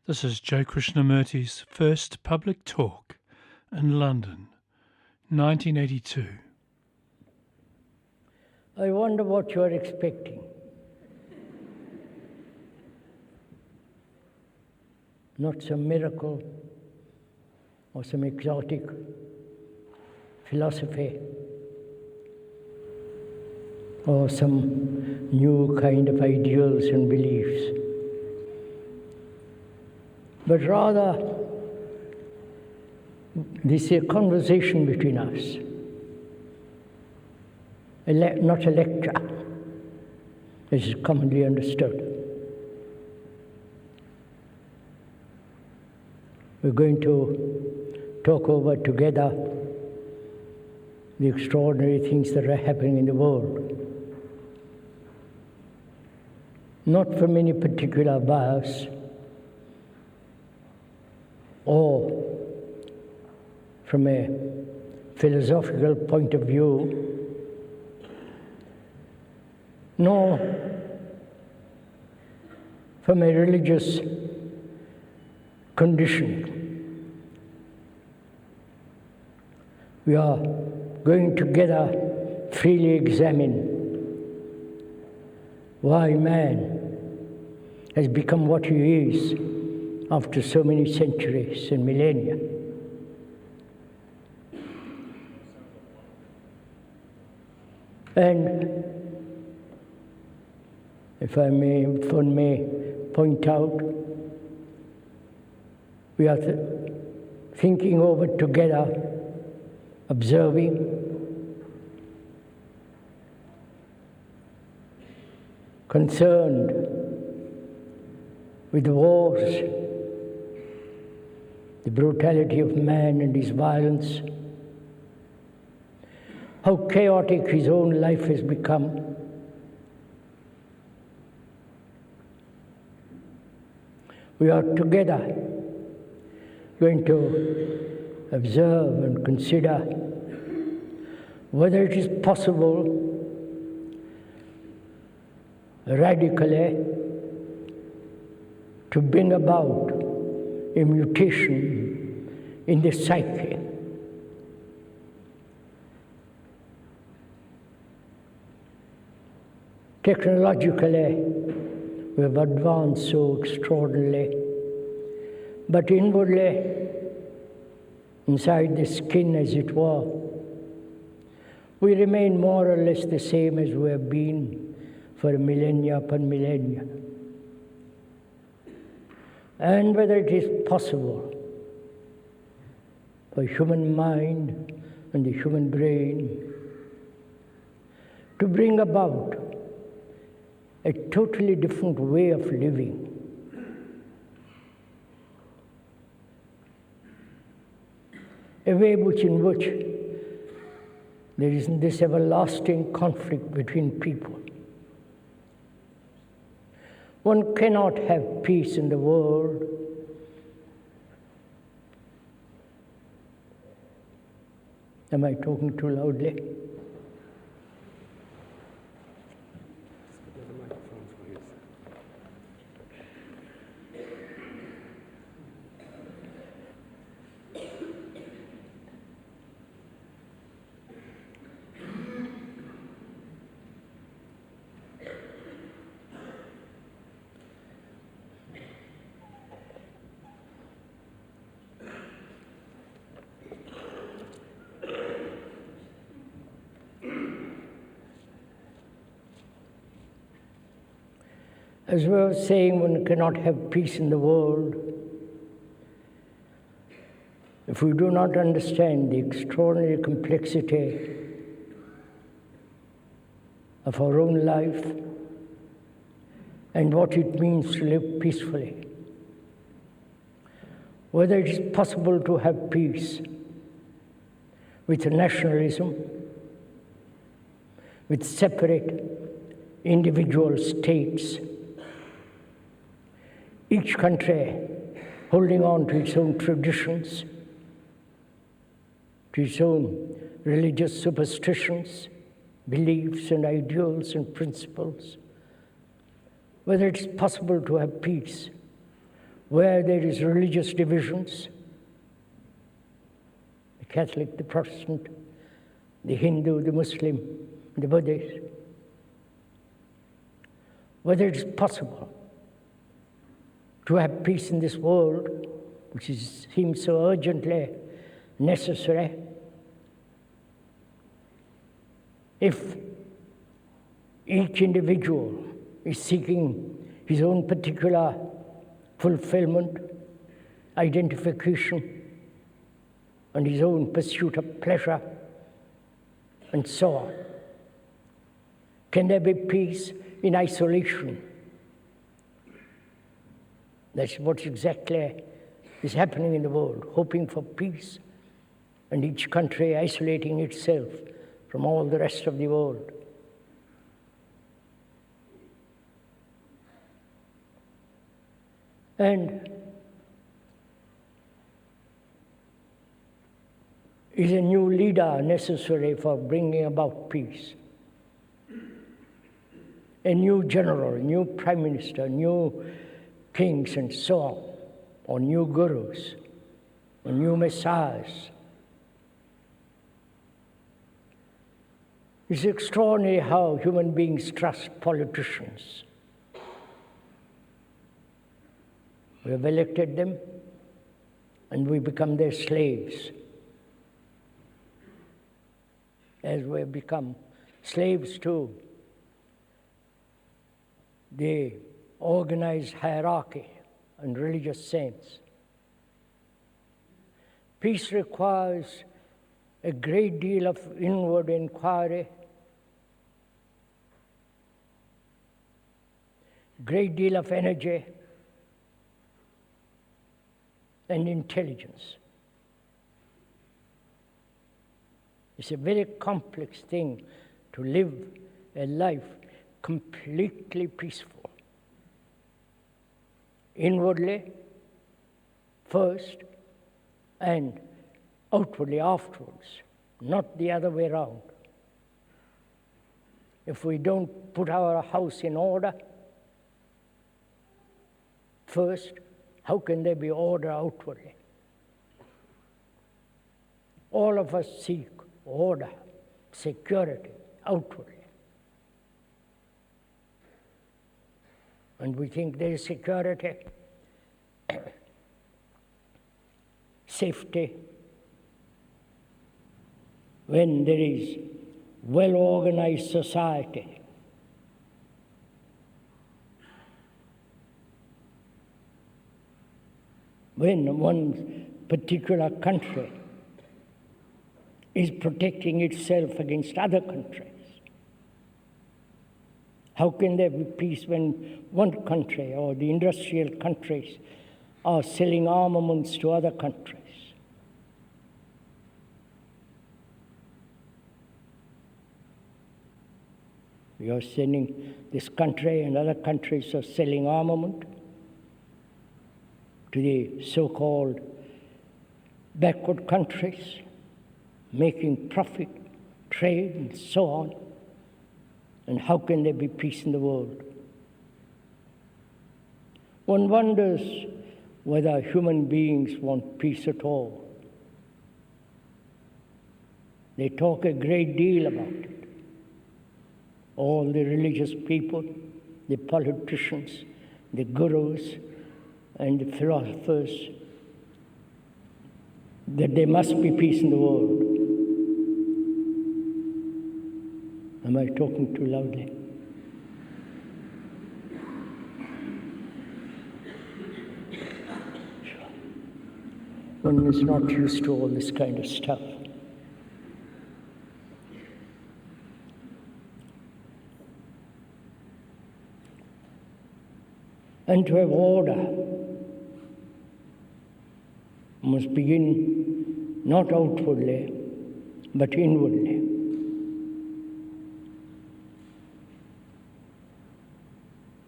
This is Joe Krishnamurti's first public talk in London, 1982. I wonder what you're expecting. Not some miracle or some exotic philosophy or some new kind of ideals and beliefs, but rather this is a conversation between us, not a lecture, as is commonly understood. We're going to talk over together the extraordinary things that are happening in the world, not from any particular bias or from a philosophical point of view, nor from a religious conditioning. We are going together freely examine why man has become what he is after so many centuries and millennia. And if one may point out, we are thinking over together, observing, concerned with the wars, the brutality of man and his violence, how chaotic his own life has become. We are together going to observe and consider whether it is possible radically to bring about a mutation in the psyche. Technologically, we have advanced so extraordinarily, but inwardly, inside the skin, as it were, we remain more or less the same as we have been for millennia upon millennia. And whether it is possible for human mind and the human brain to bring about a totally different way of living. A way in which there isn't this everlasting conflict between people. One cannot have peace in the world Am I talking too loudly? As we were saying, one cannot have peace in the world if we do not understand the extraordinary complexity of our own life and what it means to live peacefully. Whether it is possible to have peace with nationalism, with separate individual states, each country holding on to its own traditions, to its own religious superstitions, beliefs and ideals and principles, whether it's possible to have peace where there is religious divisions, the Catholic, the Protestant, the Hindu, the Muslim, the Buddhist, whether it is possible to have peace in this world, which seems so urgently necessary, if each individual is seeking his own particular fulfillment, identification, and his own pursuit of pleasure, and so on. Can there be peace in isolation? That's what exactly is happening in the world, hoping for peace, and each country isolating itself from all the rest of the world. And is a new leader necessary for bringing about peace? A new general, a new prime minister, new kings, and so on, or new gurus, or new messiahs. It's extraordinary how human beings trust politicians. We have elected them, and we become their slaves, as we have become slaves to the organized hierarchy and religious saints. Peace requires a great deal of inward inquiry, great deal of energy and intelligence. It's a very complex thing to live a life completely peaceful. Inwardly, first, and outwardly afterwards, not the other way around. If we don't put our house in order first, how can there be order outwardly? All of us seek order, security outwardly. And we think there is security, safety, when there is well-organized society. When one particular country is protecting itself against other countries. How can there be peace when one country or the industrial countries are selling armaments to other countries? We are sending this country and other countries are selling armament to the so-called backward countries, making profit, trade, and so on. And how can there be peace in the world? One wonders whether human beings want peace at all. They talk a great deal about it. All the religious people, the politicians, the gurus, and the philosophers, that there must be peace in the world. Am I talking too loudly? One is not used to all this kind of stuff. And to have order must begin not outwardly, but inwardly.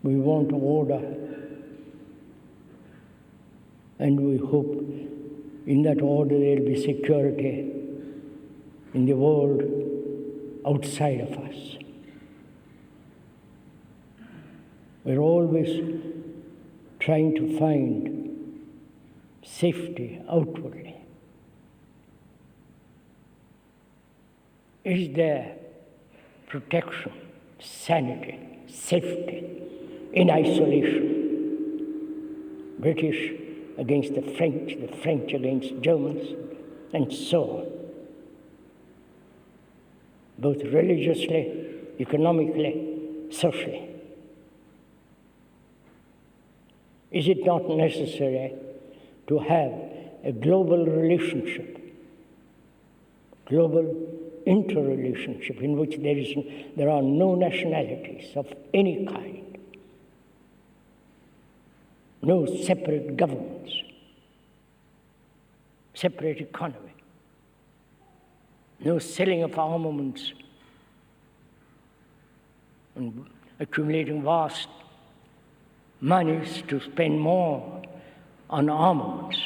We want order, and we hope in that order there will be security in the world outside of us. We're always trying to find safety outwardly. Is there protection, sanity, safety in isolation? British against the French against Germans, and so on. Both religiously, economically, socially. Is it not necessary to have a global relationship, global interrelationship in which there are no nationalities of any kind, no separate governments, separate economy, no selling of armaments and accumulating vast monies to spend more on armaments.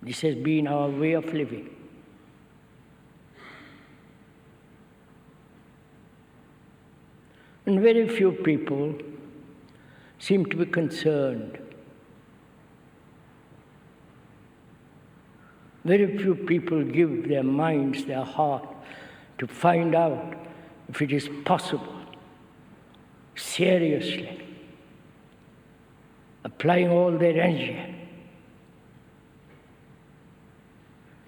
This has been our way of living. And very few people seem to be concerned. Very few people give their minds, their heart, to find out if it is possible, seriously, applying all their energy,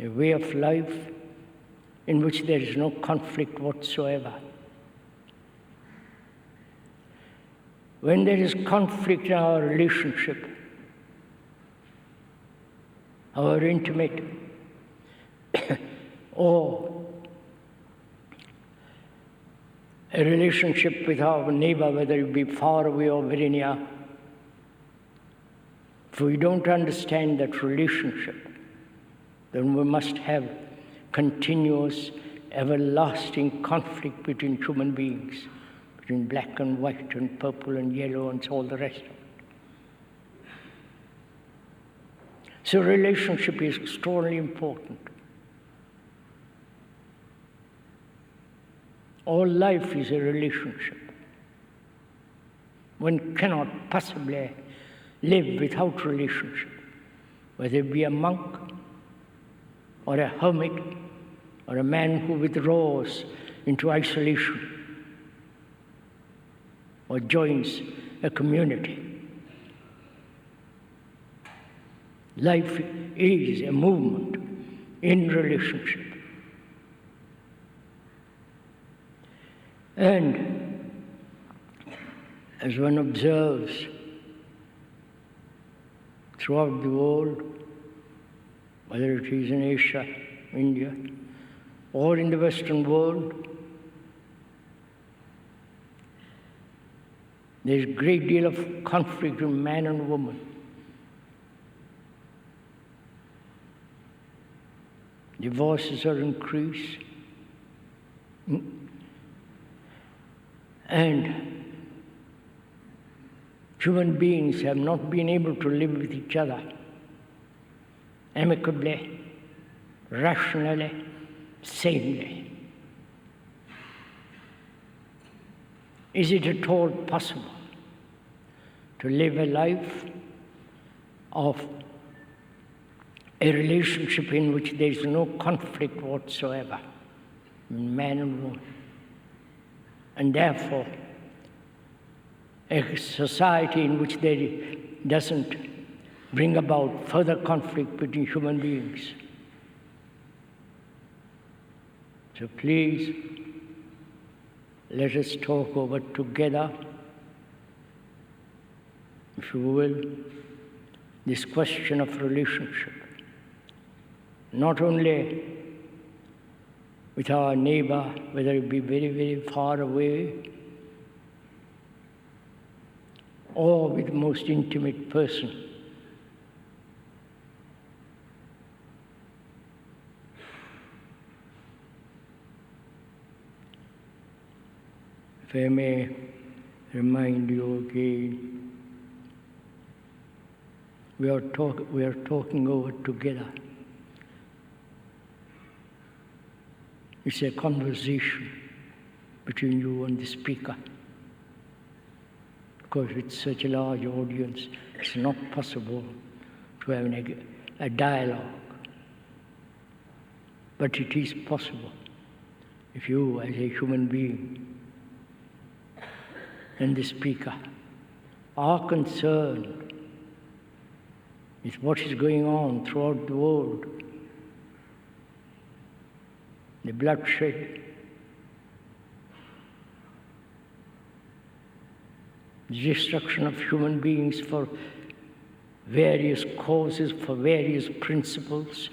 a way of life in which there is no conflict whatsoever. When there is conflict in our relationship, our intimate or a relationship with our neighbor, whether it be far away or very near, if we don't understand that relationship, then we must have continuous, everlasting conflict between human beings, between black and white and purple and yellow and all the rest of it. So relationship is extraordinarily important. All life is a relationship. One cannot possibly live without relationship, whether it be a monk or a hermit or a man who withdraws into isolation or joins a community. Life is a movement in relationship. And as one observes throughout the world, whether it is in Asia, India, or in the Western world, there is a great deal of conflict between man and woman. Divorces are increased. And human beings have not been able to live with each other amicably, rationally, sanely. Is it at all possible to live a life of a relationship in which there is no conflict whatsoever between man and woman? And therefore, a society in which there doesn't bring about further conflict between human beings. So please, let us talk over together, if you will, this question of relationship. Not only with our neighbor, whether it be very, very far away, or with the most intimate person. If I may remind you again, we are talking over together. It's a conversation between you and the speaker. course, with such a large audience, it's not possible to have a dialogue. But it is possible if you, as a human being, and the speaker, are concerned with what is going on throughout the world, the bloodshed, the destruction of human beings for various causes, for various principles,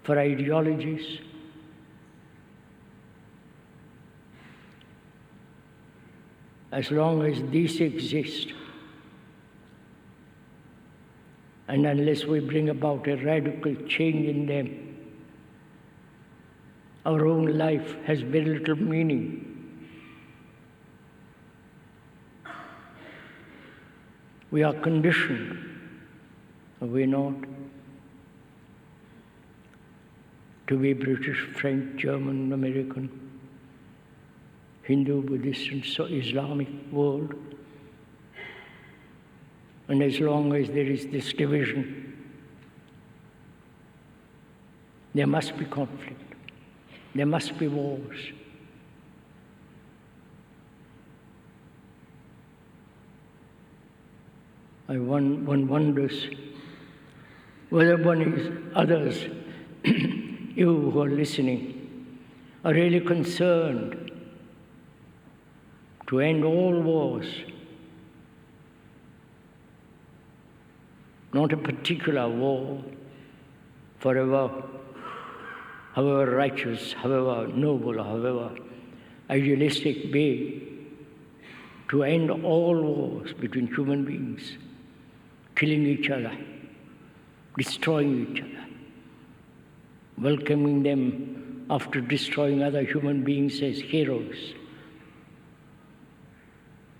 for ideologies. As long as these exist, and unless we bring about a radical change in them, our own life has very little meaning. We are conditioned, are we not, to be British, French, German, American, Hindu, Buddhist, and so Islamic world. And as long as there is this division, there must be conflict. There must be wars. One wonders whether others, you who are listening, are really concerned to end all wars, not a particular war, forever, however righteous, however noble, however idealistic be, to end all wars between human beings, killing each other, destroying each other, welcoming them after destroying other human beings as heroes.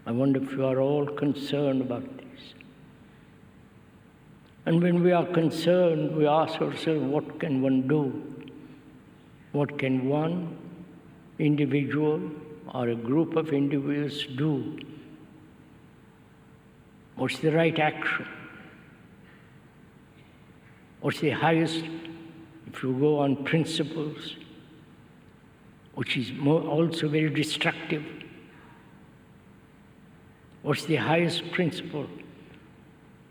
I wonder if you are all concerned about this. And when we are concerned, we ask ourselves, what can one do? What can one individual or a group of individuals do? What's the right action? What's the highest, if you go on principles, which is also very destructive? What's the highest principle,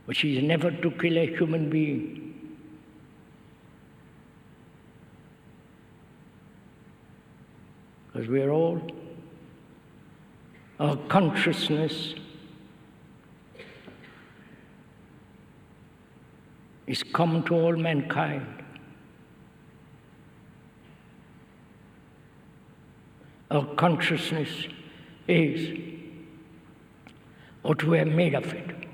which is never to kill a human being? Because we are all, our consciousness is common to all mankind. Our consciousness is what we have made of it.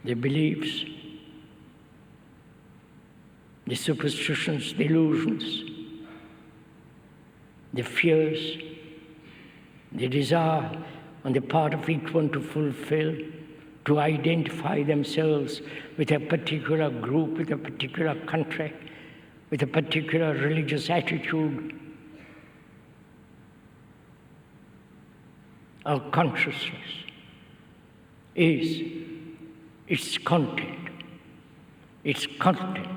The beliefs, the superstitions, the illusions, the fears, the desire on the part of each one to fulfill, to identify themselves with a particular group, with a particular country, with a particular religious attitude. Our consciousness is its content. Its content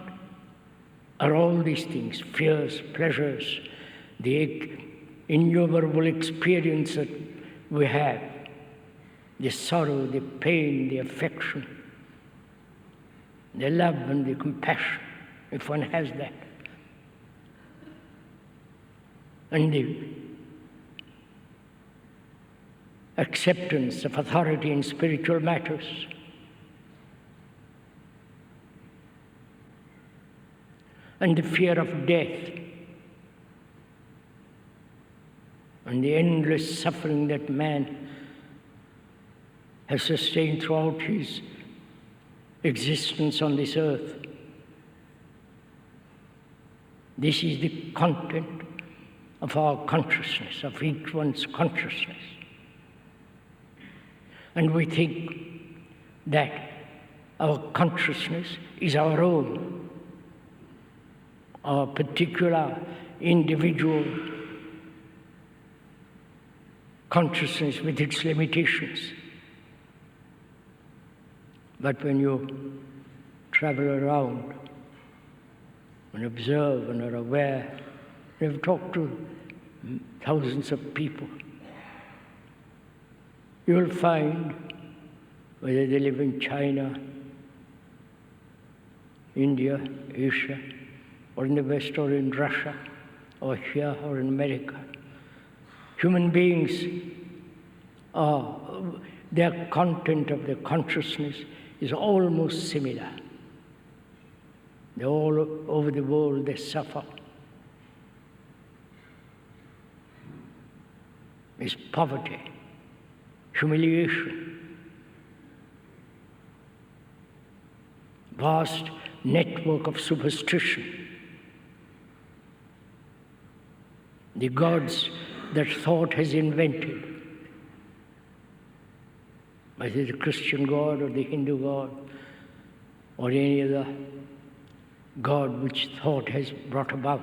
are all these things, fears, pleasures, the innumerable experience that we have, the sorrow, the pain, the affection, the love and the compassion, if one has that, and the acceptance of authority in spiritual matters. And the fear of death, and the endless suffering that man has sustained throughout his existence on this earth. This is the content of our consciousness, of each one's consciousness. And we think that our consciousness is our own, our particular individual consciousness with its limitations. But when you travel around and observe and are aware, you have talked to thousands of people, you will find, whether they live in China, India, Asia, or in the West, or in Russia, or here, or in America, human beings their content of their consciousness is almost similar. They all over the world, they suffer. There's poverty, humiliation, vast network of superstition, the gods that thought has invented, whether the Christian God or the Hindu God or any other God which thought has brought about.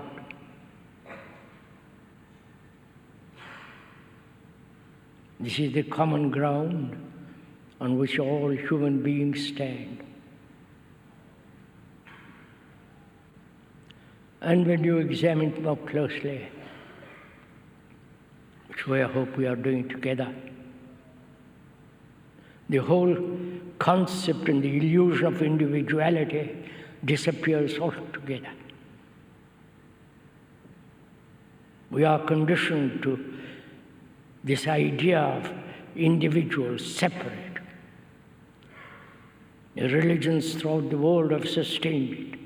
This is the common ground on which all human beings stand. And when you examine it more closely, which I hope we are doing together, the whole concept and the illusion of individuality disappears altogether. We are conditioned to this idea of individuals separate. The religions throughout the world have sustained it.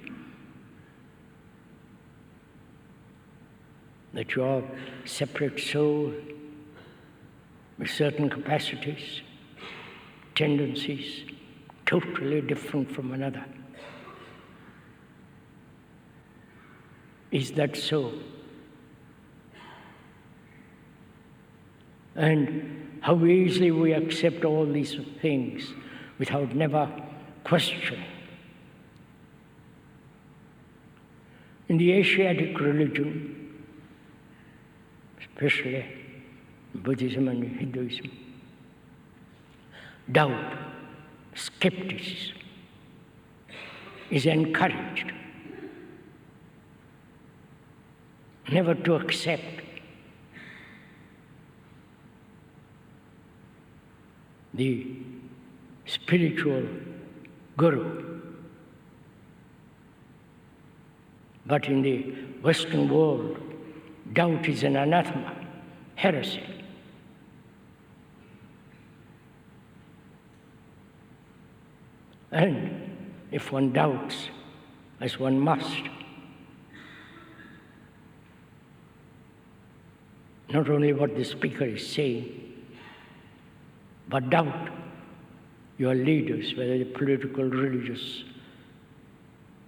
That you are a separate soul with certain capacities, tendencies, totally different from another. Is that so? And how easily we accept all these things without never questioning. In the Asiatic religion, especially Buddhism and Hinduism, doubt, skepticism is encouraged. Never to accept. The spiritual guru. But in the Western world, doubt is an anathema, heresy. And if one doubts, as one must, not only what the speaker is saying, but doubt your leaders, whether they're political, religious,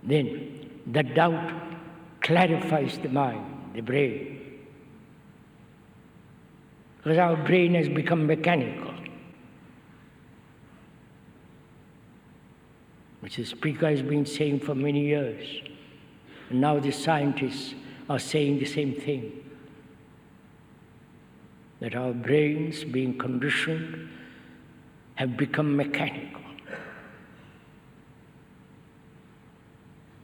then that doubt clarifies the mind, the brain. Because our brain has become mechanical, which the speaker has been saying for many years. And now the scientists are saying the same thing, that our brains, being conditioned, have become mechanical,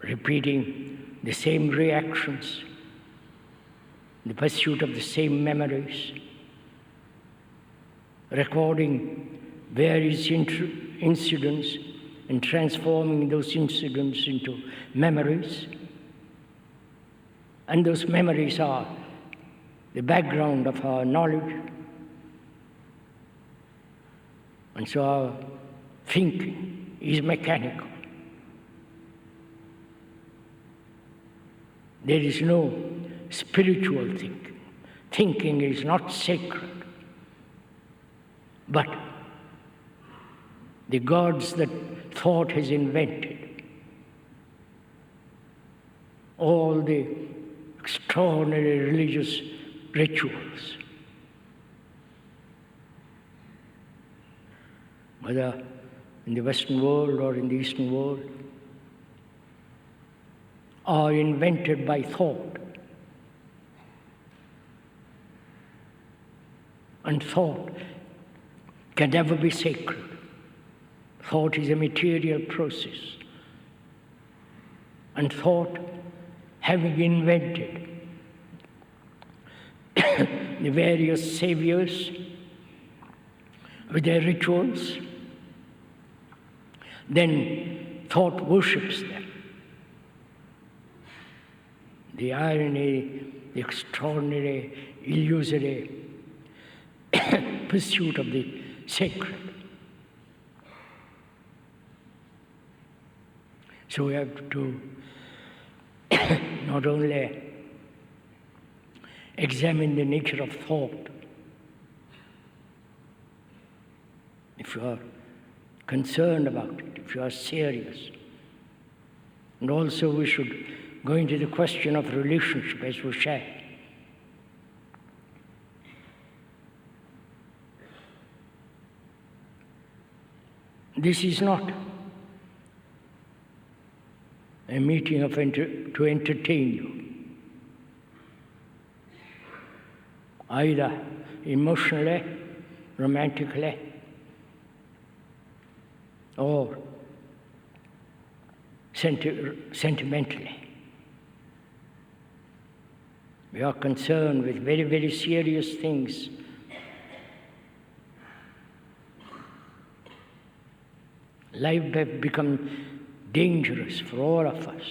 repeating the same reactions, the pursuit of the same memories, recording various incidents and transforming those incidents into memories. And those memories are the background of our knowledge. And so our thinking is mechanical. There is no spiritual thinking. Thinking is not sacred. But the gods that thought has invented, all the extraordinary religious rituals, whether in the Western world or in the Eastern world, are invented by thought. And thought can never be sacred. Thought is a material process. And thought, having invented the various saviors with their rituals, then thought worships them. The irony, the extraordinary, illusory pursuit of the sacred. So we have to not only examine the nature of thought, if you are concerned about it, if you are serious, and also we should go into the question of relationship as we shall. This is not a meeting to entertain you, either emotionally, romantically, or sentimentally. We are concerned with very, very serious things. Life has become dangerous for all of us.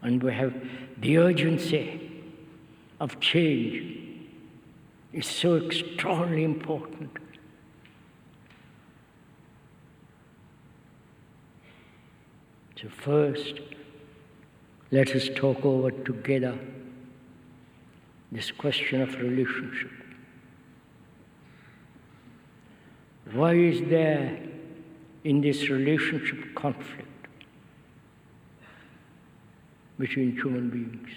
And we have the urgency of change is so extraordinarily important. So first, let us talk over together this question of relationship. Why is there in this relationship conflict between human beings?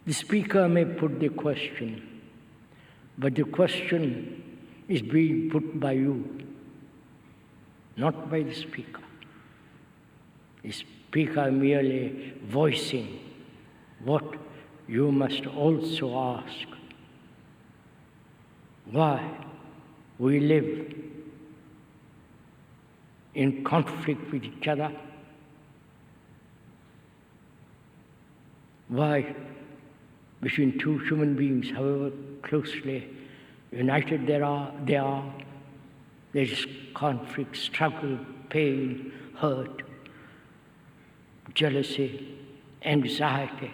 The speaker may put the question, but the question is being put by you, not by the speaker. The speaker merely voicing what you must also ask. Why we live in conflict with each other? Why between two human beings, however closely united there is conflict, struggle, pain, hurt, jealousy, anxiety.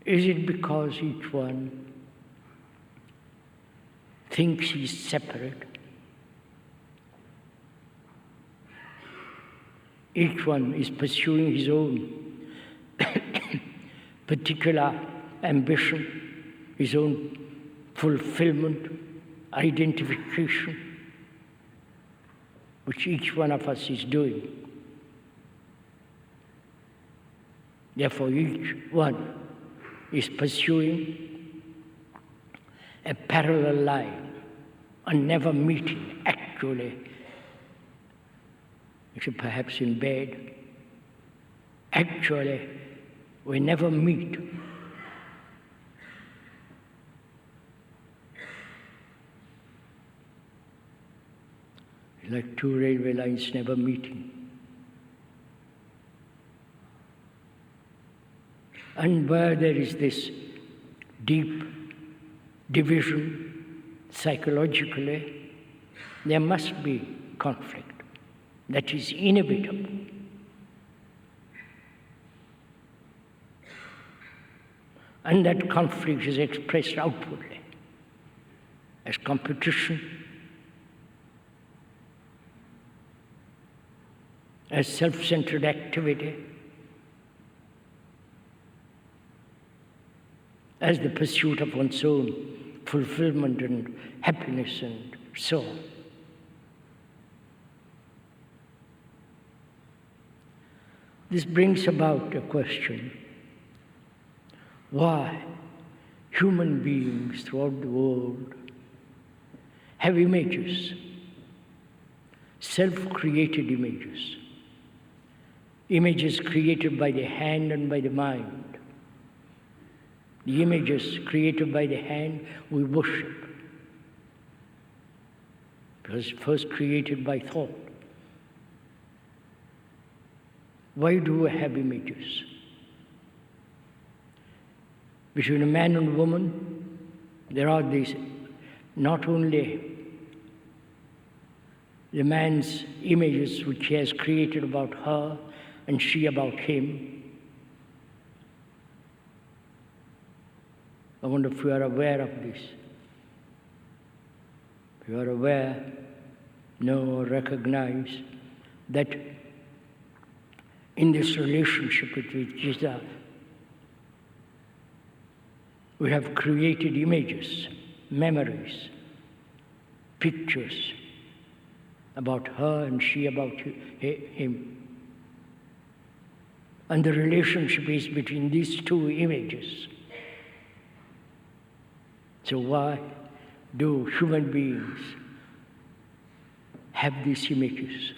Is it because each one thinks he's separate? Each one is pursuing his own particular ambition, his own fulfillment, identification, which each one of us is doing. Therefore, each one is pursuing a parallel line and never meeting actually, except perhaps in bed. Actually, we never meet. Like two railway lines never meeting. And where there is this deep division psychologically, there must be conflict. That is inevitable. And that conflict is expressed outwardly as competition, as self-centered activity, as the pursuit of one's own fulfillment and happiness and so on. This brings about a question: why human beings throughout the world have images, self-created images, images created by the hand and by the mind. The images created by the hand we worship, because first created by thought. Why do we have images? Between a man and woman, there are these, not only the man's images which he has created about her and she about him. I wonder if you are aware of this. If you are aware, know or recognize that in this relationship between Jesus, we have created images, memories, pictures about her and she about him. And the relationship is between these two images. So why do human beings have these images?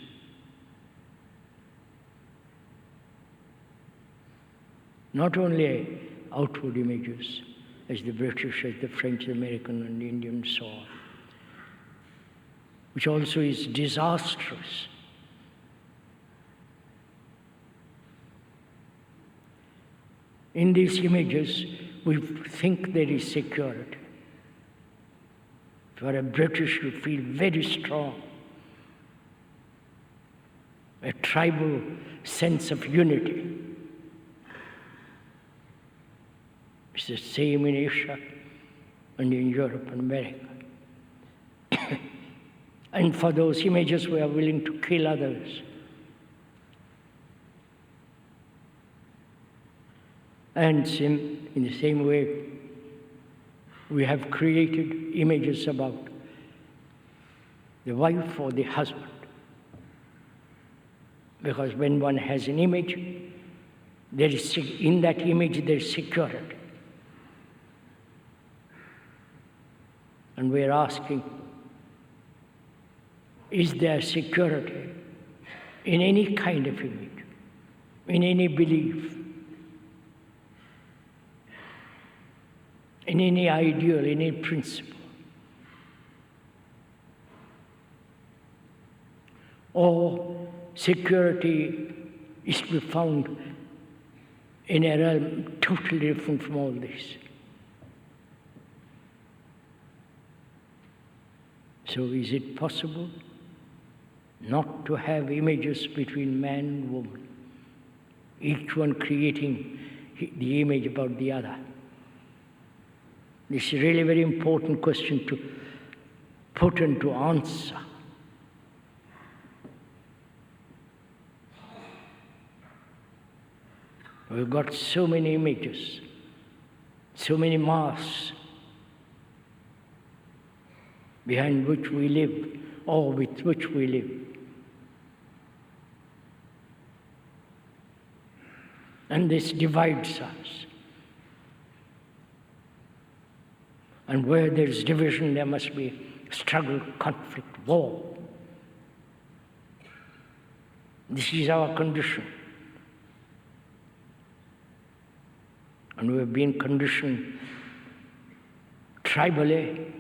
Not only outward images, as the British, as the French, the American, and the Indian saw, which also is disastrous. In these images, we think there is security. If you are a British, you feel very strong. A tribal sense of unity. It's the same in Asia and in Europe and America. And for those images, we are willing to kill others. And in the same way, we have created images about the wife or the husband. Because when one has an image, there is, in that image there is security. And we are asking, is there security in any kind of image, in any belief, in any ideal, in any principle? Or security is to be found in a realm totally different from all this? So is it possible not to have images between man and woman, each one creating the image about the other? This is really a very important question to put and to answer. We've got so many images, so many masks behind which we live, or with which we live. And this divides us. And where there is division, there must be struggle, conflict, war. This is our condition. And we have been conditioned tribally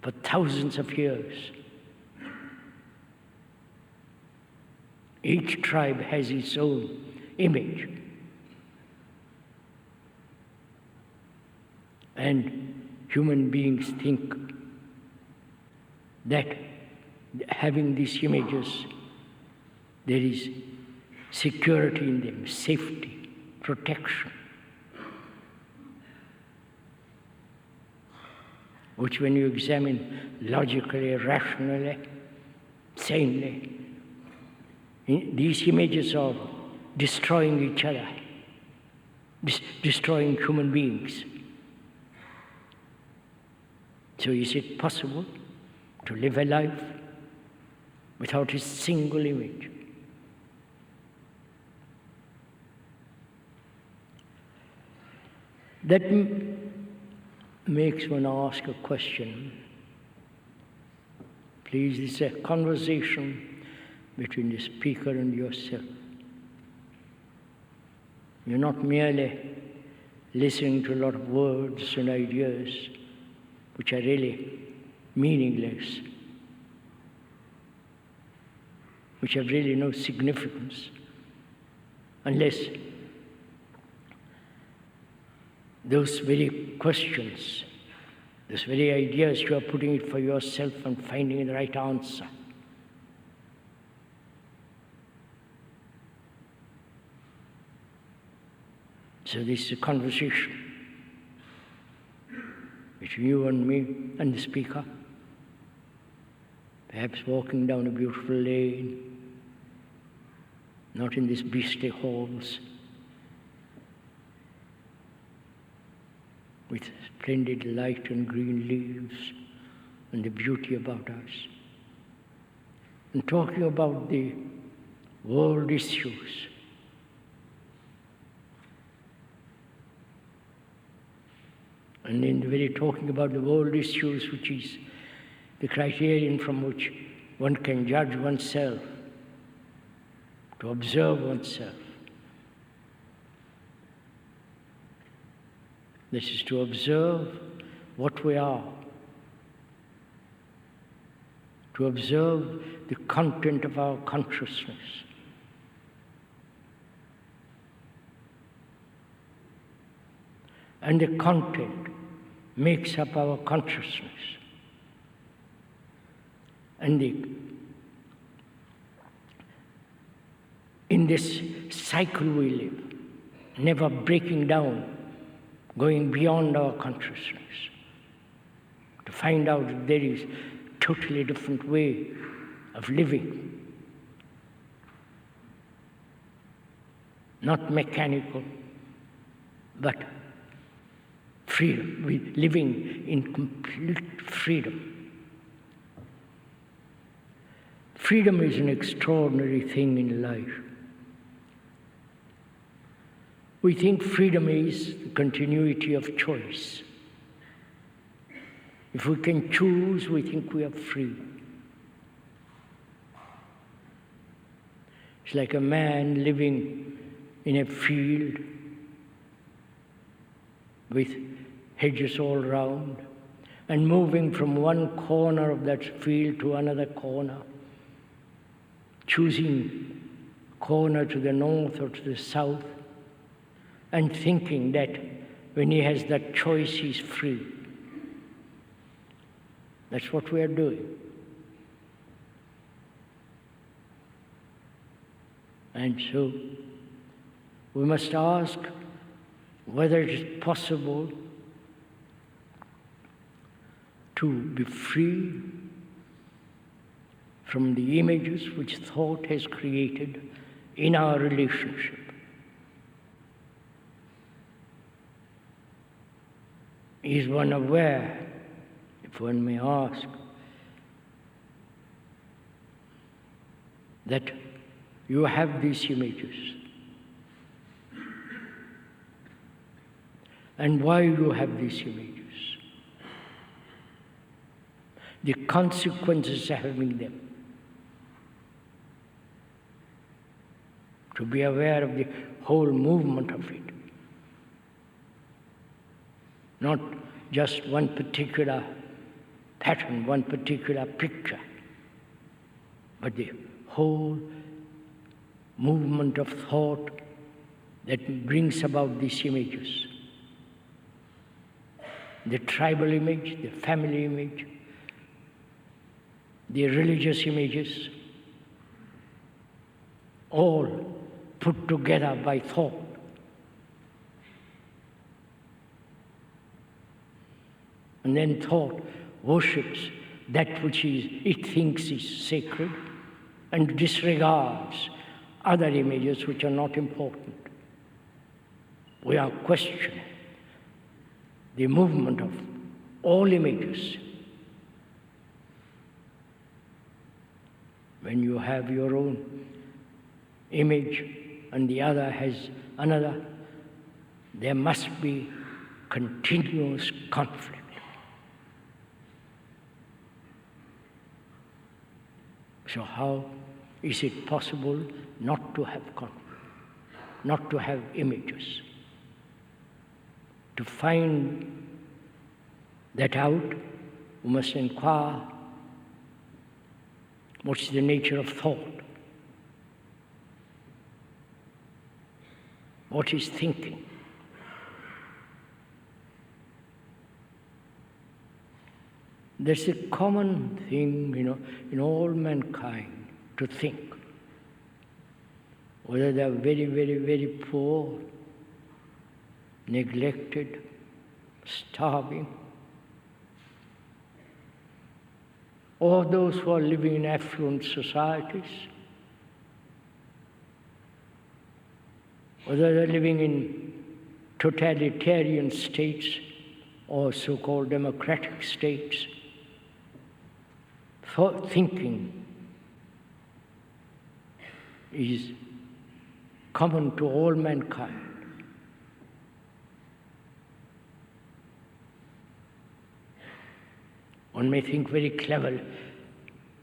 for thousands of years. Each tribe has its own image. And human beings think that having these images, there is security in them, safety, protection, which when you examine logically, rationally, sanely, these images are destroying each other, destroying human beings. So is it possible to live a life without a single image? That makes one ask a question. Please, it's a conversation between the speaker and yourself. You're not merely listening to a lot of words and ideas which are really meaningless, which have really no significance, unless those very questions, those very ideas, you are putting it for yourself and finding the right answer. So this is a conversation between you and me and the speaker, perhaps walking down a beautiful lane, not in these beastly halls, with splendid light and green leaves and the beauty about us, and talking about the world issues. And in the very talking about the world issues, which is the criterion from which one can judge oneself, to observe oneself. This is to observe what we are, to observe the content of our consciousness. And the content makes up our consciousness. And in this cycle we live, never breaking down, going beyond our consciousness, to find out that there is a totally different way of living, not mechanical, but freedom. We're living in complete freedom. Freedom is an extraordinary thing in life. We think freedom is the continuity of choice. If we can choose, we think we are free. It's like a man living in a field with hedges all round and moving from one corner of that field to another corner, choosing corner to the north or to the south, and thinking that when he has that choice, he's free. That's what we are doing. And so we must ask whether it is possible to be free from the images which thought has created in our relationship. Is one aware, if one may ask, that you have these images, and why you have these images, the consequences of having them, to be aware of the whole movement of it, not just one particular pattern, one particular picture, but the whole movement of thought that brings about these images. The tribal image, the family image, the religious images, all put together by thought. And then thought worships that which it thinks is sacred and disregards other images which are not important. We are questioning the movement of all images. When you have your own image and the other has another, there must be continuous conflict. So how is it possible not to have not to have images? To find that out, we must inquire what's the nature of thought. What is thinking? There's a common thing, in all mankind to think. Whether they are very, very, very poor, neglected, starving, or those who are living in affluent societies, whether they're living in totalitarian states or so-called democratic states, thinking is common to all mankind. One may think very clever,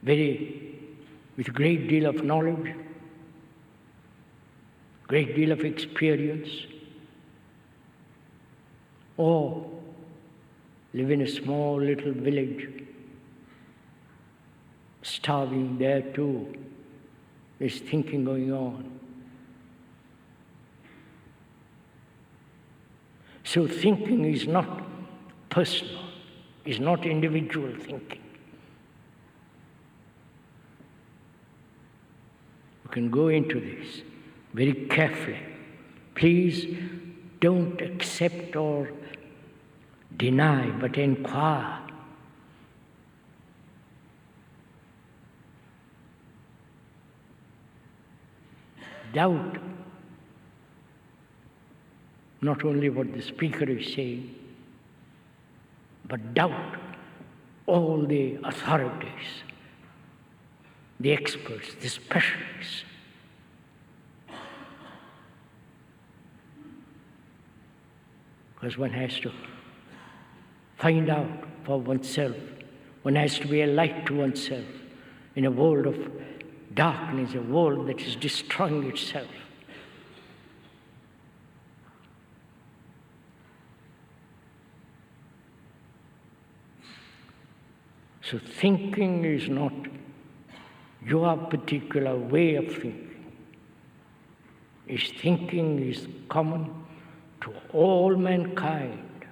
with a great deal of knowledge, great deal of experience, or live in a small little village, starving there too. There's thinking going on. So thinking is not personal, is not individual thinking. You can go into this very carefully. Please don't accept or deny, but inquire. Doubt not only what the speaker is saying, but doubt all the authorities, the experts, the specialists. Because one has to find out for oneself. One has to be a light to oneself in a world of darkness, a world that is destroying itself. So thinking is not your particular way of thinking. Thinking is common to all mankind.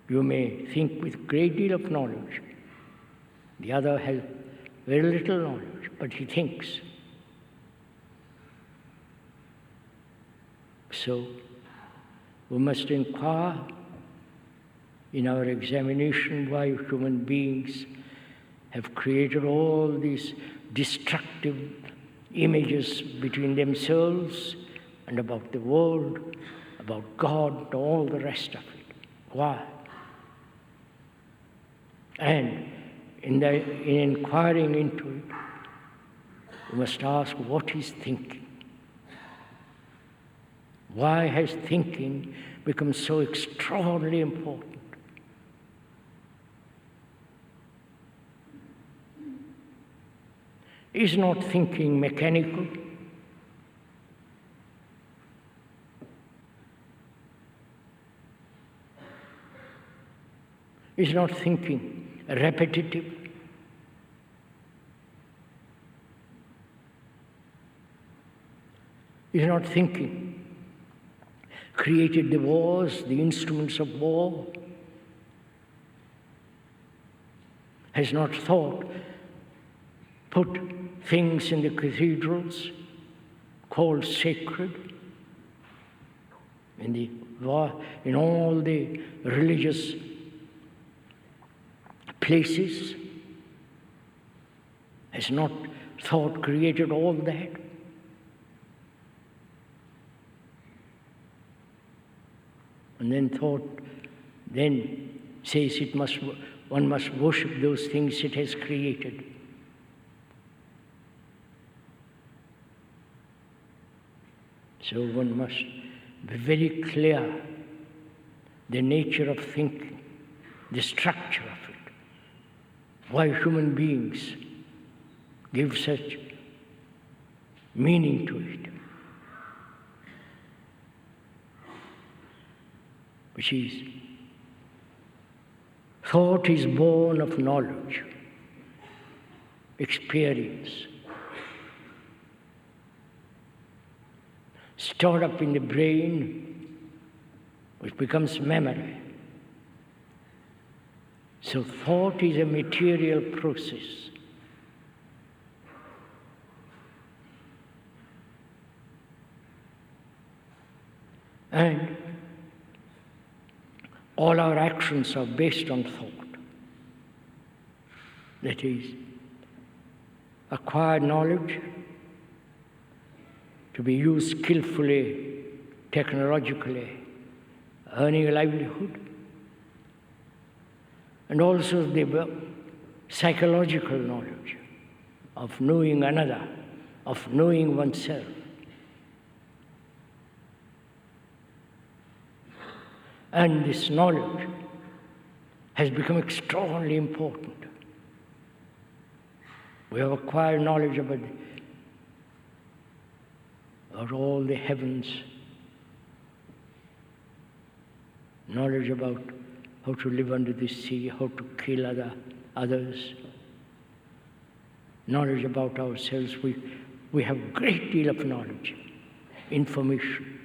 You may think with great deal of knowledge. The other has very little knowledge, but he thinks. So we must inquire in our examination why human beings have created all these destructive images between themselves and about the world, about God, and all the rest of it. Why? And in inquiring into it, we must ask, what is thinking? Why has thinking become so extraordinarily important? Is not thinking mechanical? Is not thinking repetitive? Is not thinking created the wars, the instruments of war? Has not thought put things in the cathedrals called sacred, in all the religious places? Has not thought created all that? And then thought then says one must worship those things it has created. So one must be very clear the nature of thinking, the structure of it. why human beings give such meaning to it, which is thought is born of knowledge, experience, stored up in the brain, which becomes memory. So thought is a material process. And all our actions are based on thought. That is, acquire knowledge to be used skillfully, technologically, earning a livelihood, and also the psychological knowledge of knowing another, of knowing oneself. And this knowledge has become extraordinarily important. We have acquired knowledge about all the heavens, knowledge about how to live under the sea, how to kill others, knowledge about ourselves. We have a great deal of knowledge, information.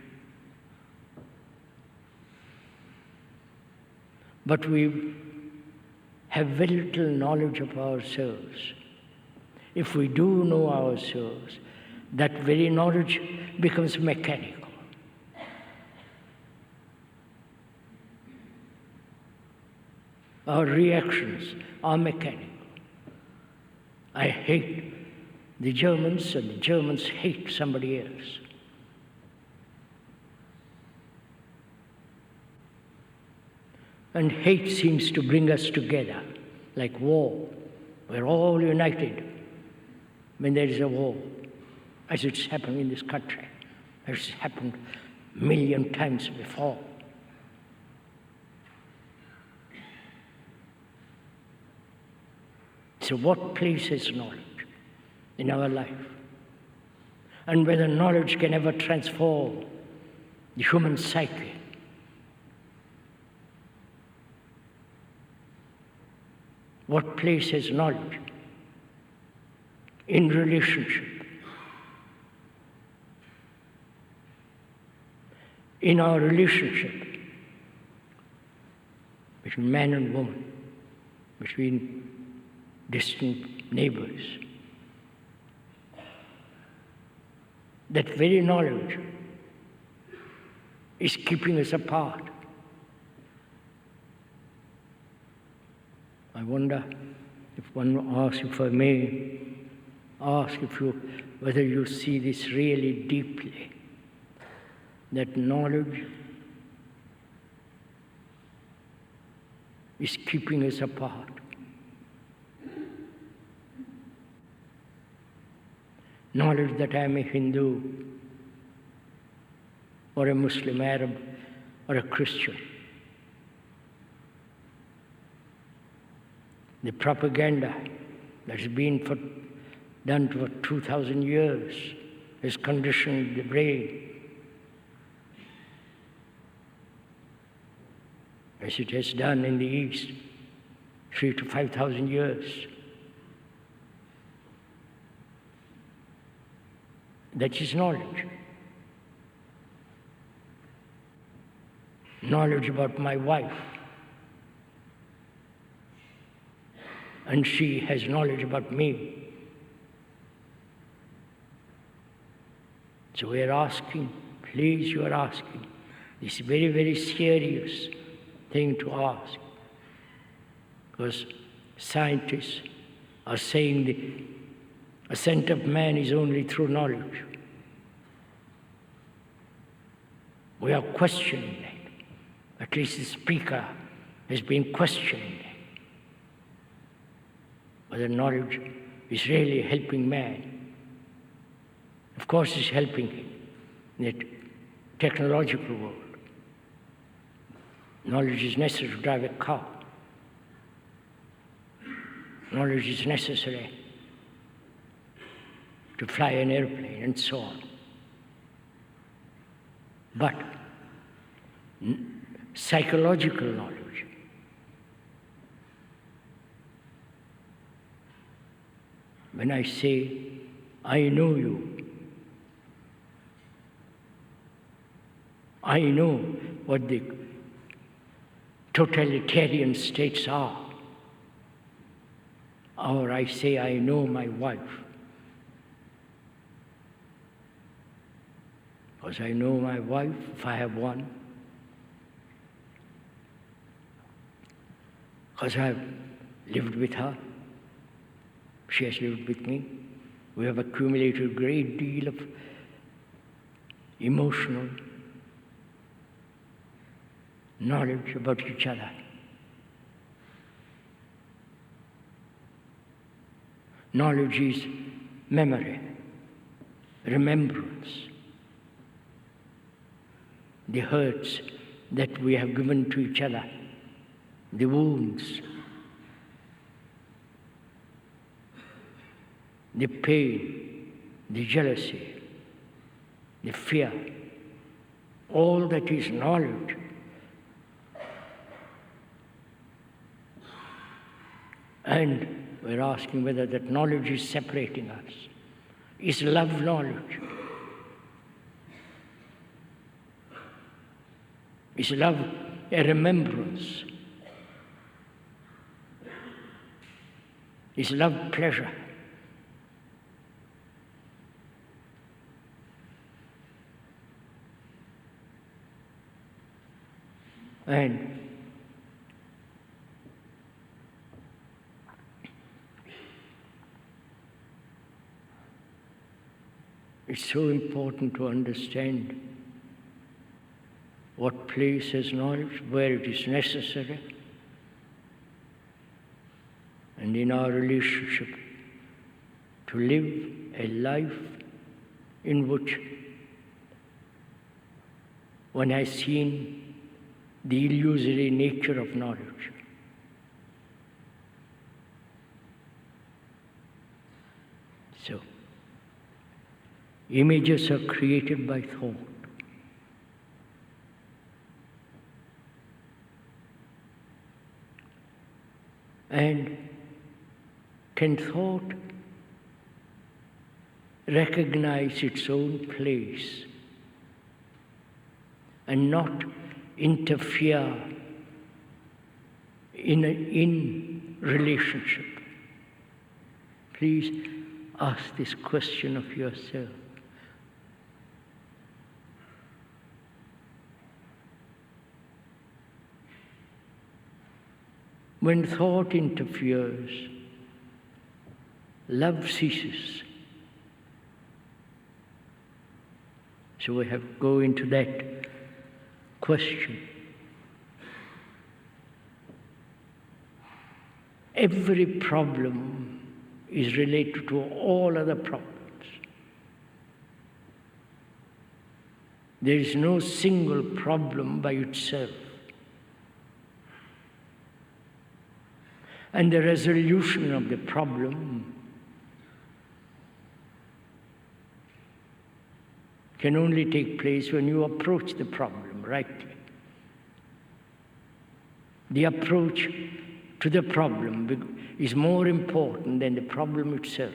But we have very little knowledge of ourselves. If we do know ourselves, that very knowledge becomes mechanical. Our reactions are mechanical. I hate the Germans, and the Germans hate somebody else. And hate seems to bring us together, like war. We're all united when there is a war, as it's happened in this country, as it's happened a million times before. So what place is knowledge in our life? And whether knowledge can ever transform the human psyche. What place has knowledge in relationship? In our relationship between man and woman, between distant neighbors. That very knowledge is keeping us apart. I wonder if one asks, if I may ask whether you see this really deeply, that knowledge is keeping us apart. Knowledge that I am a Hindu, or a Muslim, Arab, or a Christian. The propaganda that has been done for 2,000 years has conditioned the brain, as it has done in the East, 3,000 to 5,000 years. That is knowledge. Knowledge about my wife. And she has knowledge about me. So we are asking, please, you are asking, this very, very serious thing to ask. Because scientists are saying the ascent of man is only through knowledge. We are questioning that. At least the speaker has been questioning that. Whether knowledge is really helping man. Of course it's helping him in that technological world. Knowledge is necessary to drive a car. Knowledge is necessary to fly an airplane and so on. But psychological knowledge, when I say, I know you, I know what the totalitarian states are, or I say, I know my wife, because I know my wife, if I have one, because I've lived with her, she has lived with me. We have accumulated a great deal of emotional knowledge about each other. Knowledge is memory, remembrance, the hurts that we have given to each other, the wounds, the pain, the jealousy, the fear, all that is knowledge. And we're asking whether that knowledge is separating us. Is love knowledge? Is love a remembrance? Is love pleasure? And it's so important to understand what place has knowledge, where it is necessary, and in our relationship to live a life in which one has seen the illusory nature of knowledge. So, images are created by thought. And can thought recognize its own place and not interfere in relationship? Please ask this question of yourself. When thought interferes, love ceases. So we have to go into that question. Every problem is related to all other problems. There is no single problem by itself. And the resolution of the problem can only take place when you approach the problem rightly. The approach to the problem is more important than the problem itself.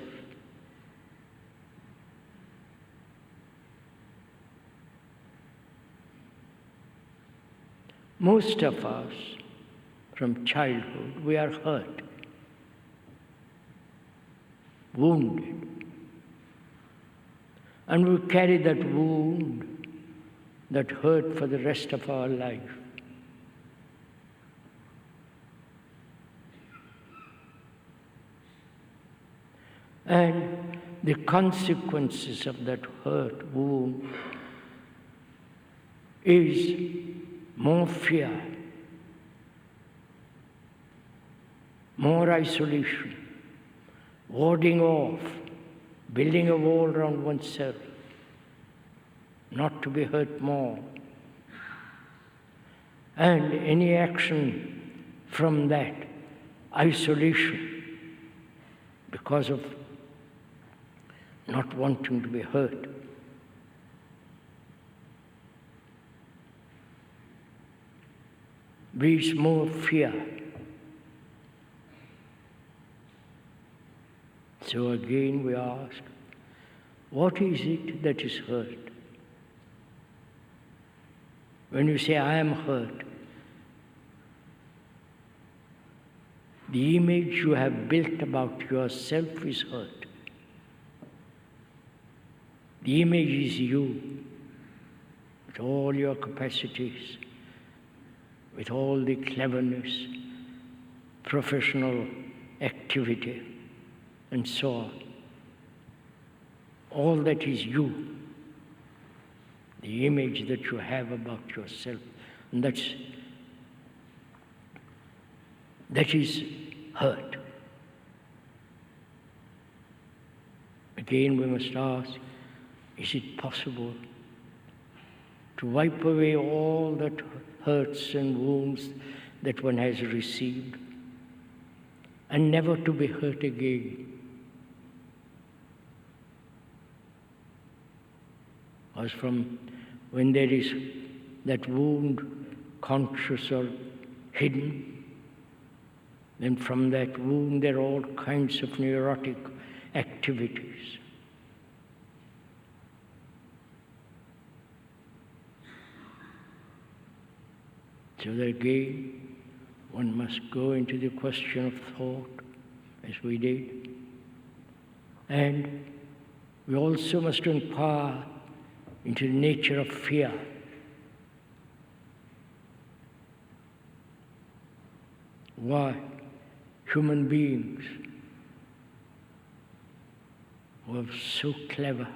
Most of us, from childhood, we are hurt, wounded. And we carry that wound, that hurt for the rest of our life. And the consequences of that hurt, wound, is more fear, more isolation, warding off, building a wall around oneself, not to be hurt more. And any action from that isolation because of not wanting to be hurt. Breeds more fear. So again we ask, what is it that is hurt? When you say, I am hurt, the image you have built about yourself is hurt. The image is you, with all your capacities, with all the cleverness, professional activity, and so on. All that is you, the image that you have about yourself. And that is hurt. Again, we must ask, is it possible to wipe away all that hurts and wounds that one has received and never to be hurt again? Because from when there is that wound conscious or hidden, then from that wound there are all kinds of neurotic activities. So that again, one must go into the question of thought, as we did. And we also must inquire into the nature of fear. Why human beings who are so clever,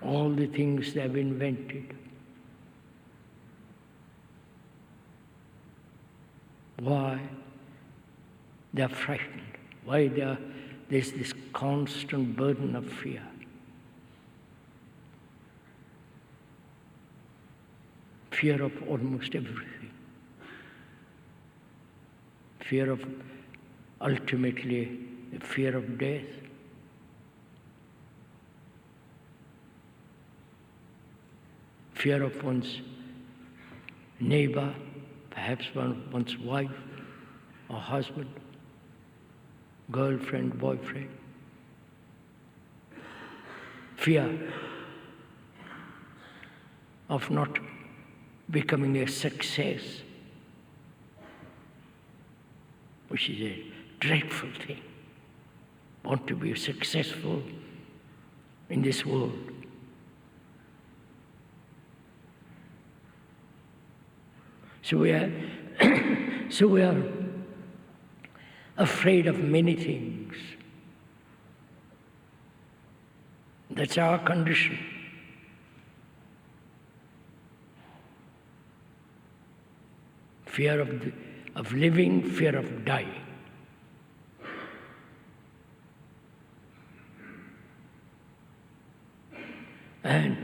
all the things they have invented, why they are frightened, why there's this constant burden of fear. Fear of almost everything. Fear of, ultimately, the fear of death. Fear of one's neighbor, perhaps one's wife or husband, girlfriend, boyfriend. Fear of not becoming a success, which is a dreadful thing. Want to be successful in this world. So we are afraid of many things. That's our condition. Fear of living, fear of dying. And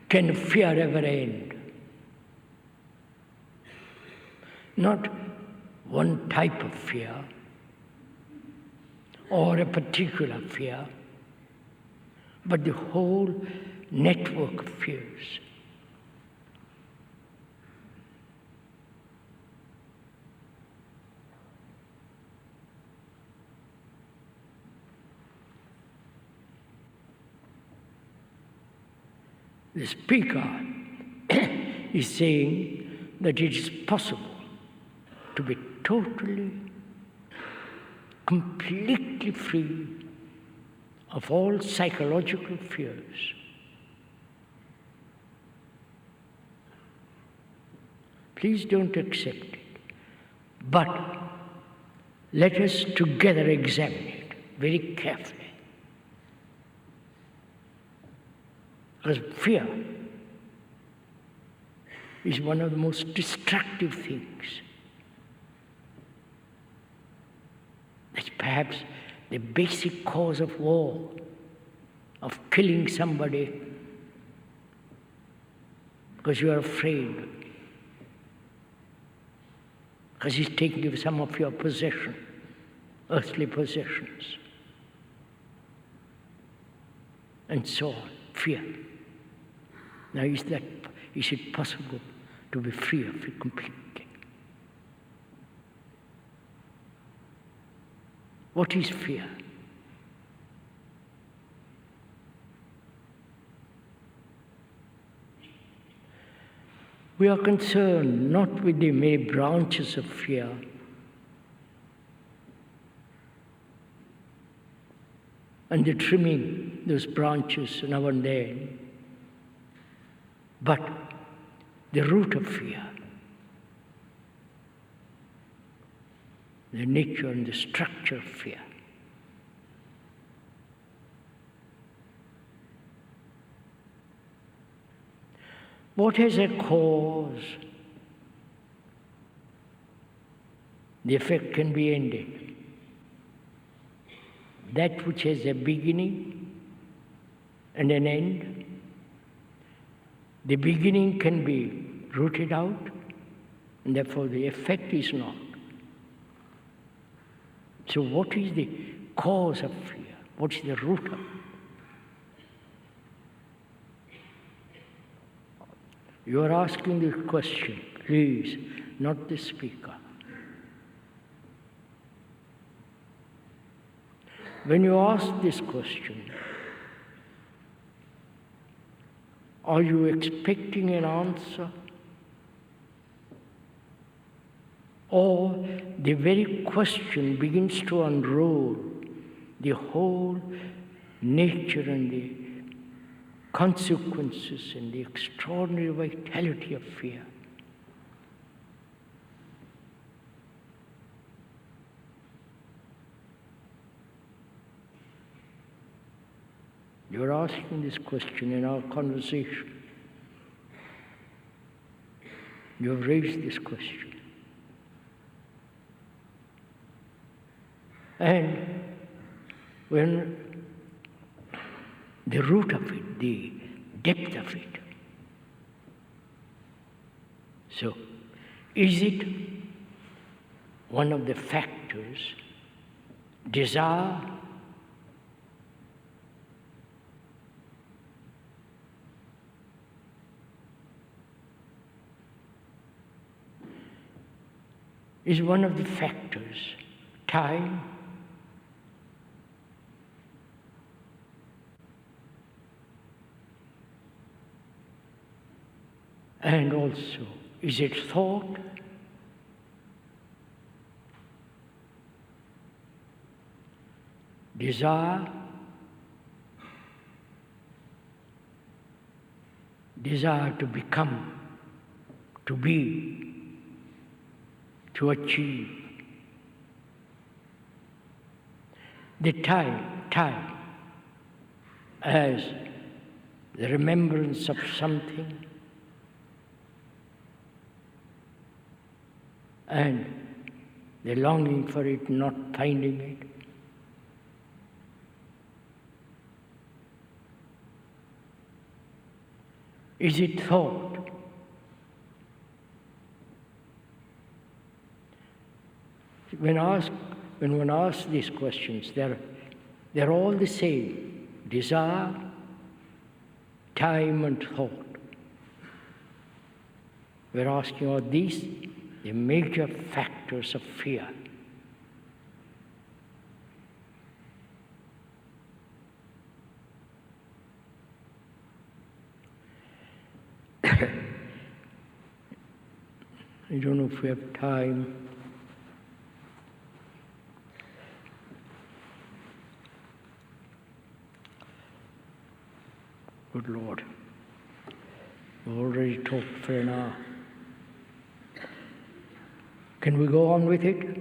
can fear ever end? Not one type of fear or a particular fear, but the whole network of fears. The speaker is saying that it is possible to be totally, completely free of all psychological fears. Please don't accept it. But let us together examine it very carefully. Because fear is one of the most destructive things. It's perhaps the basic cause of war, of killing somebody because you are afraid, because he's taking some of your possession, earthly possessions, and so on. Fear. Now, is it possible to be free of it completely? What is fear? We are concerned not with the many branches of fear, and the trimming those branches now and then, but the root of fear, the nature and the structure of fear. What has a cause? The effect can be ended. That which has a beginning and an end, the beginning can be rooted out, and therefore the effect is not. So what is the cause of fear? What is the root of it? You are asking this question, please, not the speaker. When you ask this question, are you expecting an answer? Or the very question begins to unroll the whole nature and the consequences and the extraordinary vitality of fear? You're asking this question in our conversation. You've raised this question. And when the root of it, the depth of it. So, is it one of the factors, desire? Is one of the factors time? And also, is it thought? Desire? Desire to become, to be, to achieve. The time as the remembrance of something, and the longing for it, not finding it. Is it thought? When one asks these questions, they're all the same: desire, time, and thought. We're asking, are these the major factors of fear? I don't know if we have time. Good Lord, we've already talked for an hour. Can we go on with it?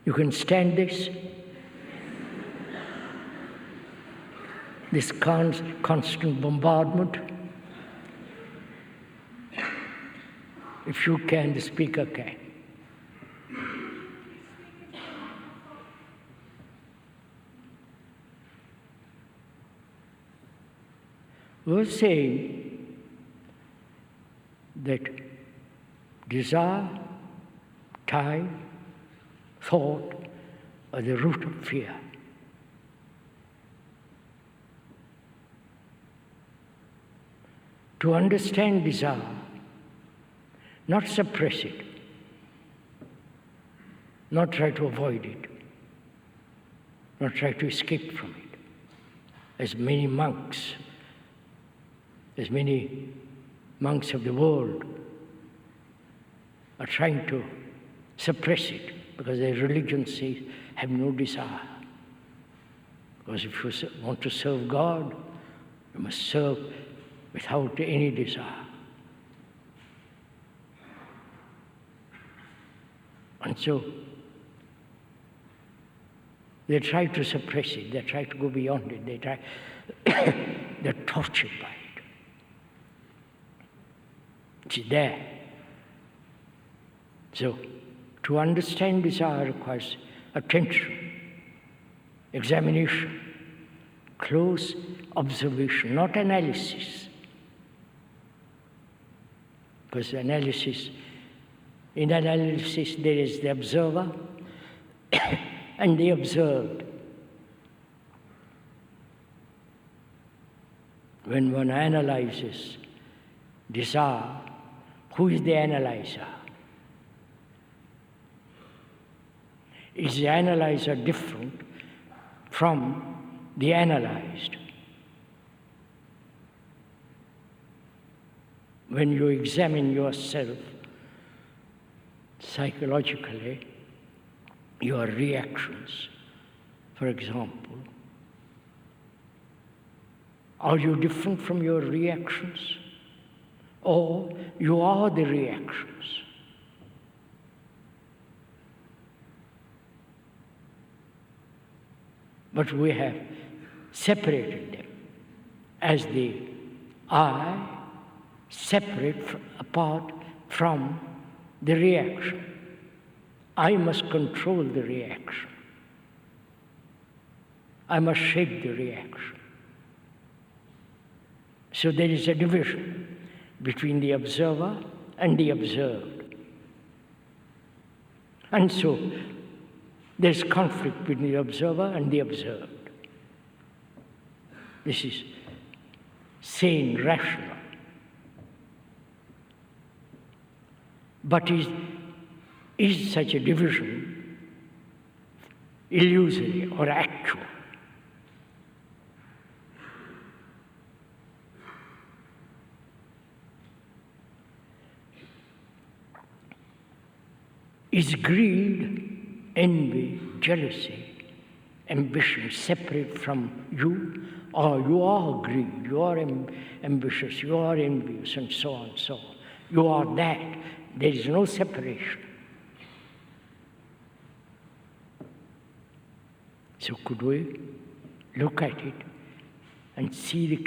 You can stand this constant bombardment? If you can, the speaker can. We're saying that Desire, time, thought are the root of fear. To understand desire, not suppress it, not try to avoid it, not try to escape from it, as many monks of the world are trying to suppress it because their religion says, have no desire. Because if you want to serve God, you must serve without any desire. And so they try to suppress it, they try to go beyond it, they're tortured by it. It's there. So, to understand desire requires attention, examination, close observation, not analysis. Because in analysis there is the observer and the observed. When one analyzes desire, who is the analyzer? Is the analyzer different from the analyzed? When you examine yourself psychologically, your reactions, for example, are you different from your reactions? Or you are the reactions? But we have separated them as the I separate apart from the reaction. I must control the reaction. I must shape the reaction. So there is a division between the observer and the observed. And so there's conflict between the observer and the observed. This is sane, rational. But is such a division illusory or actual? Is greed, envy, jealousy, ambition separate from you? Or you are greed, you are ambitious, you are envious, and so on, so on. You are that. There is no separation. So could we look at it and see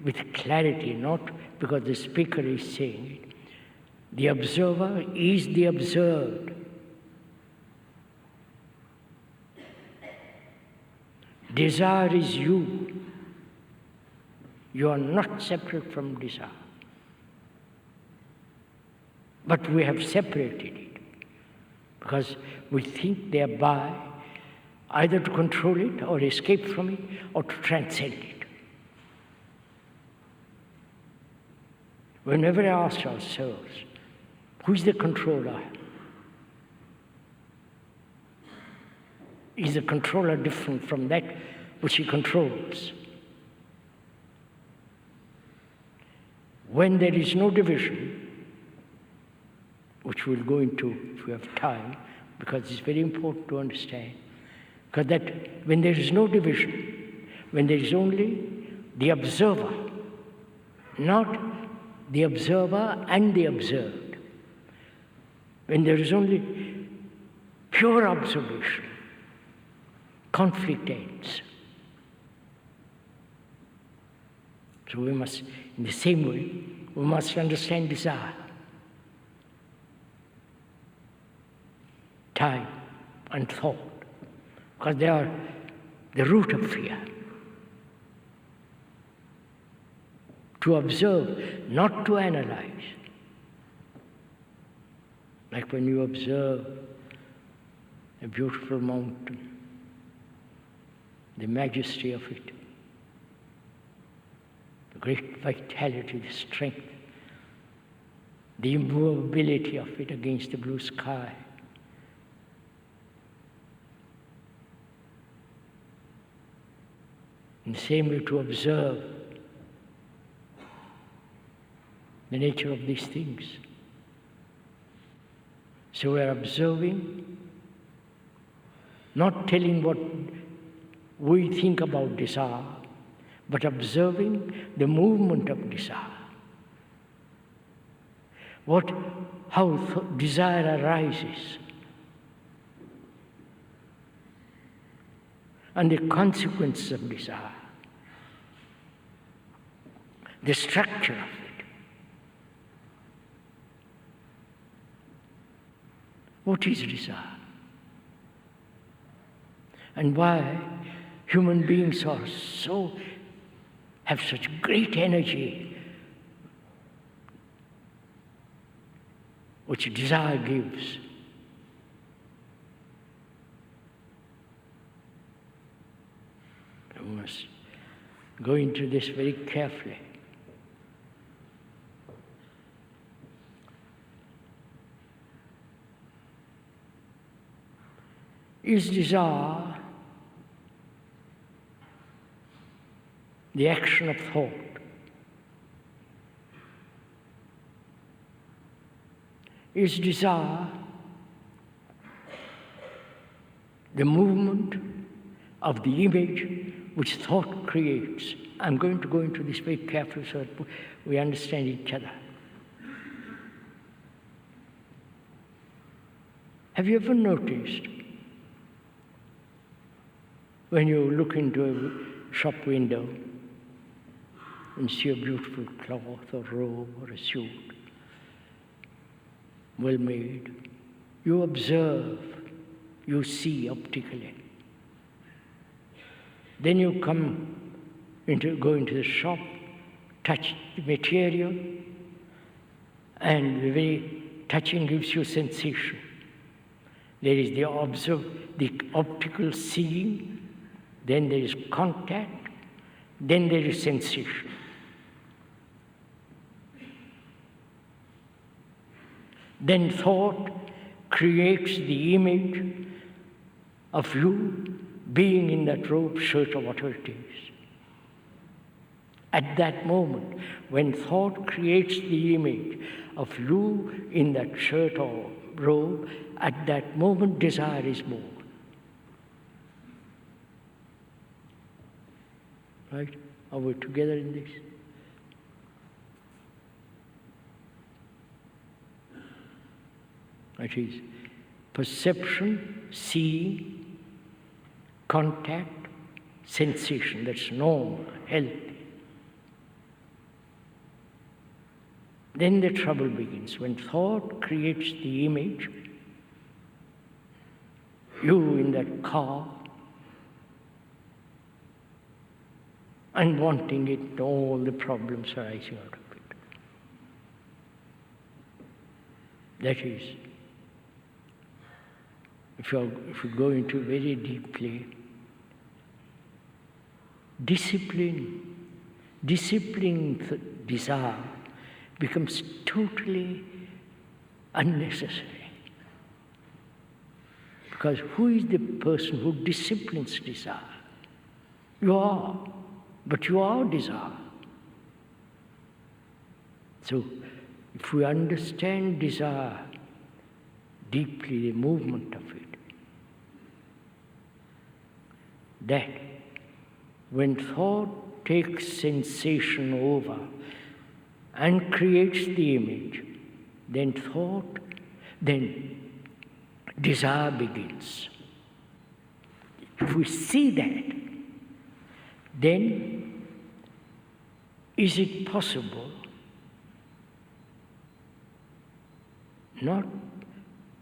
with clarity, not because the speaker is saying it. The observer is the observed. Desire is you. You are not separate from desire. But we have separated it because we think thereby either to control it or escape from it or to transcend it. We never ask ourselves, who is the controller? Is the controller different from that which he controls? When there is no division, which we'll go into if we have time, because it's very important to understand, because that when there is no division, when there is only the observer, not the observer and the observed, when there is only pure observation, conflict ends. So we must, in the same way, we must understand desire, time, and thought, because they are the root of fear. To observe, not to analyze. Like when you observe a beautiful mountain, the majesty of it, the great vitality, the strength, the immovability of it against the blue sky. In the same way, to observe the nature of these things. So we are observing, not telling what we think about desire, but observing the movement of desire. How desire arises, and the consequences of desire, the structure of it. What is desire? And why human beings have such great energy, which desire gives. We must go into this very carefully. Is desire the action of thought? Is desire the movement of the image which thought creates? I'm going to go into this very carefully so that we understand each other. Have you ever noticed when you look into a shop window and see a beautiful cloth or robe or a suit, well made, you observe, you see optically. Then you go into the shop, touch the material, and the very touching gives you sensation. There is the optical seeing, then there is contact, then there is sensation. Then thought creates the image of you being in that robe, shirt, or whatever it is. At that moment, when thought creates the image of you in that shirt or robe, at that moment desire is born. Right? Are we together in this? That is perception, seeing, contact, sensation. That's normal, healthy. Then the trouble begins. When thought creates the image, you in that car, and wanting it, all the problems arising out of it. That is, if you go into very deeply, disciplining desire becomes totally unnecessary. Because who is the person who disciplines desire? You are, but you are desire. So, if we understand desire deeply, the movement of it, that when thought takes sensation over and creates the image, then desire begins. If we see that, then is it possible not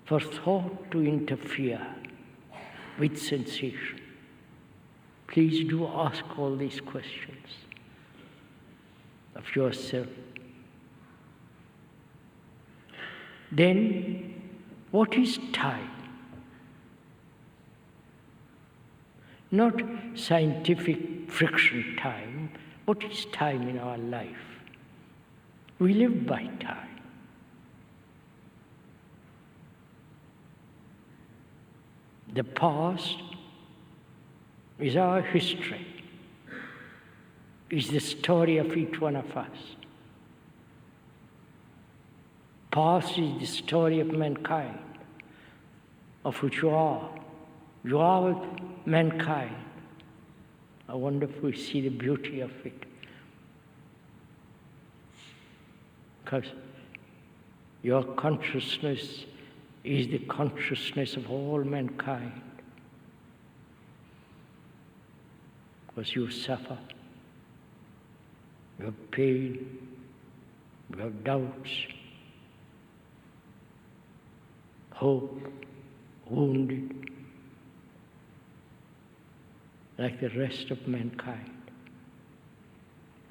for thought to interfere with sensation? Please do ask all these questions of yourself. Then What is time? Not scientific friction time. What is time in our life? We live by time. The past is our history, is the story of each one of us. Past is the story of mankind, of which you are. You are mankind. I wonder if we see the beauty of it. Because your consciousness is the consciousness of all mankind. Because you suffer, you have pain, you have doubts, hope, wounded, like the rest of mankind.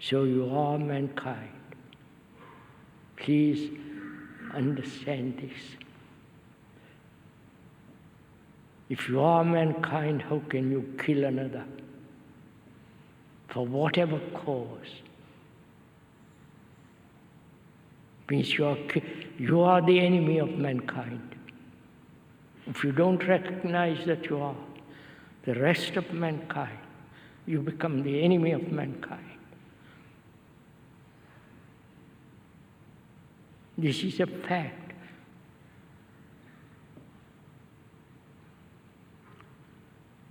So you are mankind. Please understand this. If you are mankind, how can you kill another? For whatever cause. Means you are the enemy of mankind. If you don't recognize that you are the rest of mankind, you become the enemy of mankind. This is a fact.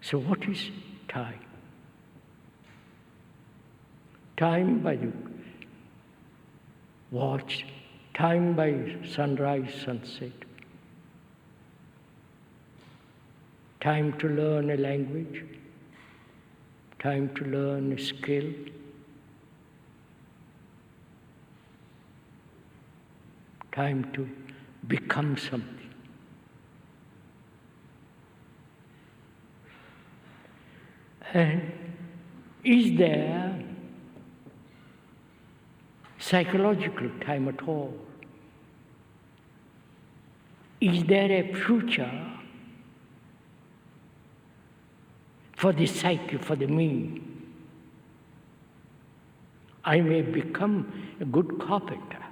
So what is time? Time by the watch, time by sunrise, sunset. Time to learn a language, time to learn a skill, time to become something. And is there psychological time at all? Is there a future for the psyche, for the me? I may become a good carpenter,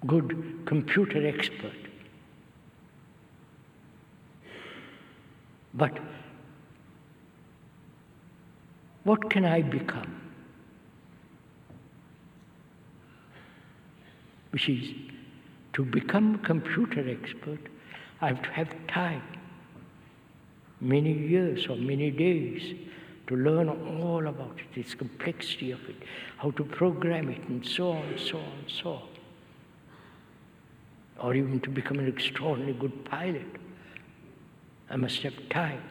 good computer expert. But what can I become? Which is, to become a computer expert, I have to have time, many years or many days, to learn all about it, its complexity of it, how to program it, and so on, so on, so on. Or even to become an extraordinarily good pilot, I must have time.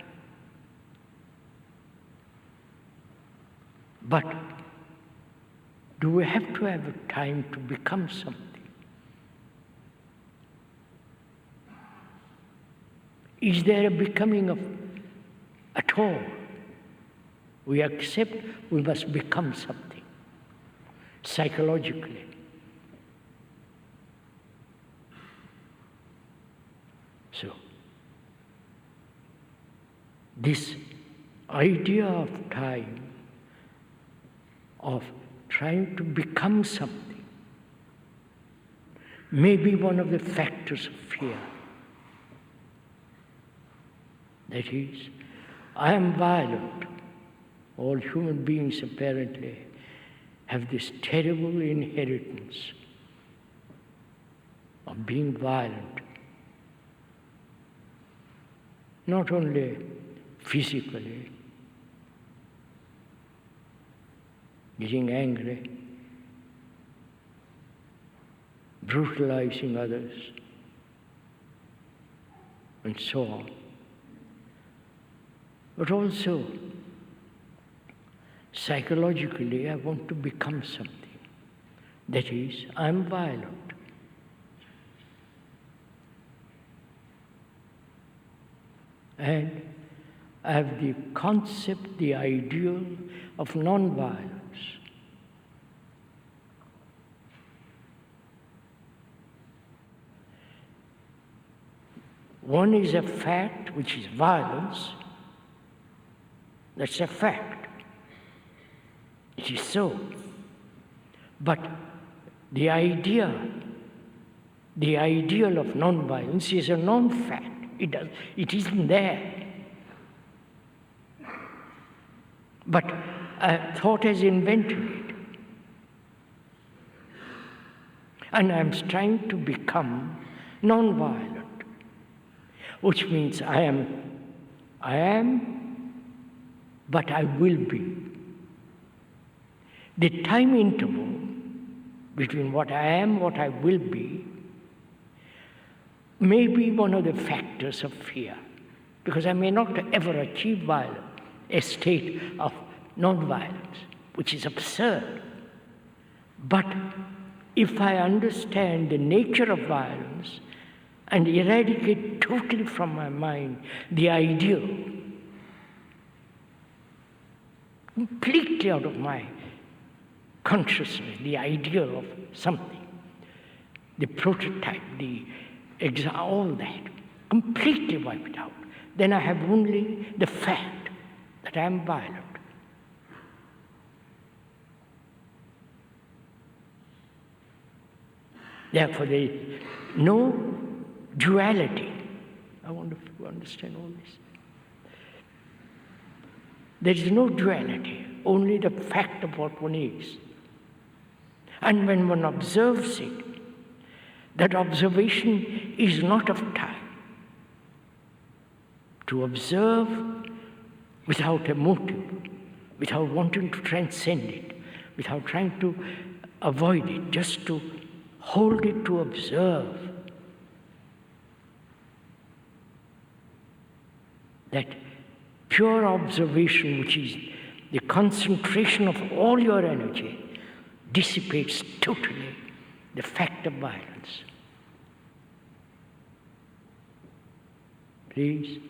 But do we have to have a time to become something? Is there a becoming of at all? We accept we must become something psychologically. So, this idea of time, of trying to become something, may be one of the factors of fear. That is, I am violent. All human beings apparently have this terrible inheritance of being violent. Not only physically, getting angry, brutalizing others, and so on. But also, psychologically, I want to become something. That is, I'm violent. And I have the concept, the ideal of non-violence. One is a fact, which is violence. That's a fact. It is so. But the ideal of non-violence is a non-fact. It isn't there. But thought has invented it. And I'm trying to become non-violent, which means I am, but I will be. The time interval between what I am, what I will be, may be one of the factors of fear, because I may not ever achieve violence, a state of non-violence, which is absurd. But if I understand the nature of violence and eradicate totally from my mind the ideal, completely out of my consciousness, the ideal of something, the prototype, all that, completely wiped out, then I have only the fact that I am violent. Therefore, there is no duality. I wonder if you understand all this. There is no duality, only the fact of what one is. And when one observes it, that observation is not of time. To observe without a motive, without wanting to transcend it, without trying to avoid it, just to hold it to observe. That pure observation, which is the concentration of all your energy, dissipates totally the fact of violence. Please,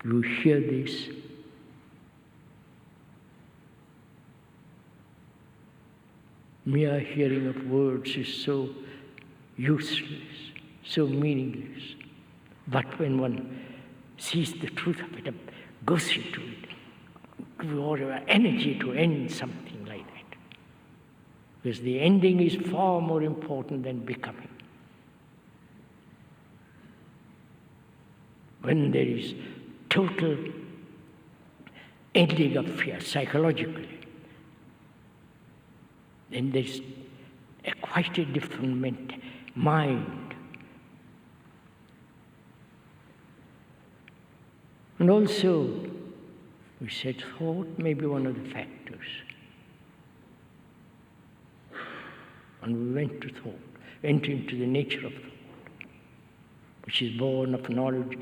you hear this. Mere hearing of words is so useless, so meaningless. But when one sees the truth of it, goes into it, or energy to end something like that. Because the ending is far more important than becoming. When there is total ending of fear psychologically, then there's quite a different mind. And also, we said thought may be one of the factors. And we went to thought, went into the nature of thought, which is born of knowledge,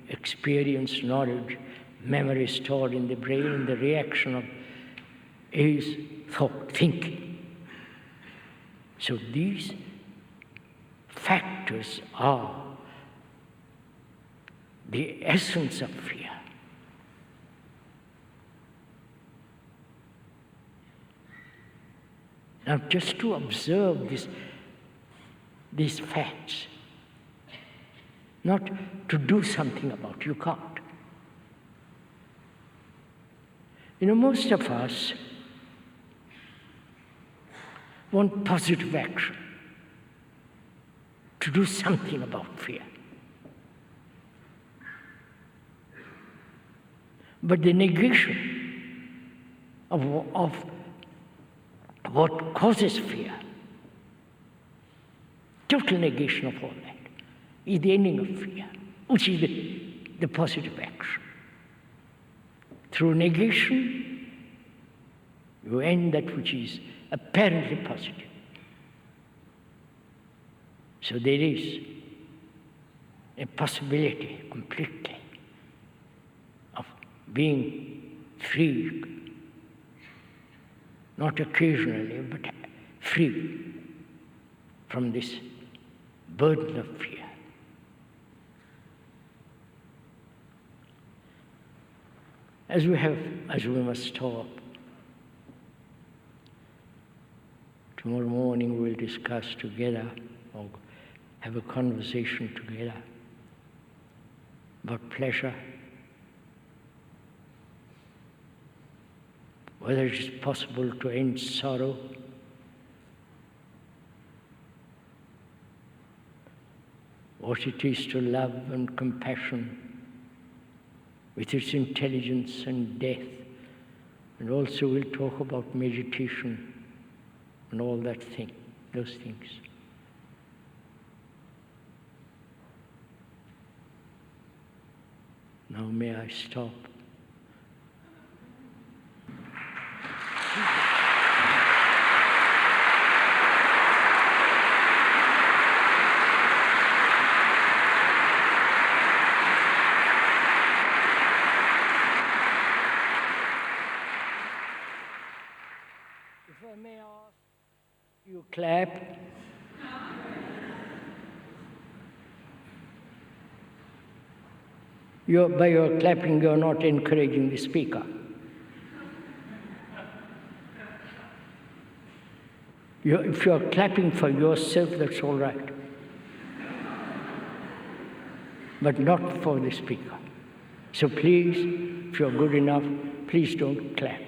experience, knowledge, memory stored in the brain, and the reaction of is thought, thinking. So these factors are the essence of fear. Now, just to observe these facts, not to do something about it, you can't. Most of us want positive action, to do something about fear. But the negation of what causes fear, total negation of all that, is the ending of fear, which is the positive action. Through negation, you end that which is apparently positive. So there is a possibility completely of being free, not occasionally, but free from this burden of fear. As we must stop, tomorrow morning we'll discuss together or have a conversation together about pleasure, whether it is possible to end sorrow, what it is to love and compassion with its intelligence and death. And also we'll talk about meditation and all those things. Now may I stop? If I may ask, you clap. By your clapping, you're not encouraging the speaker. If you're clapping for yourself, that's all right. But not for the speaker. So please, if you're good enough, please don't clap.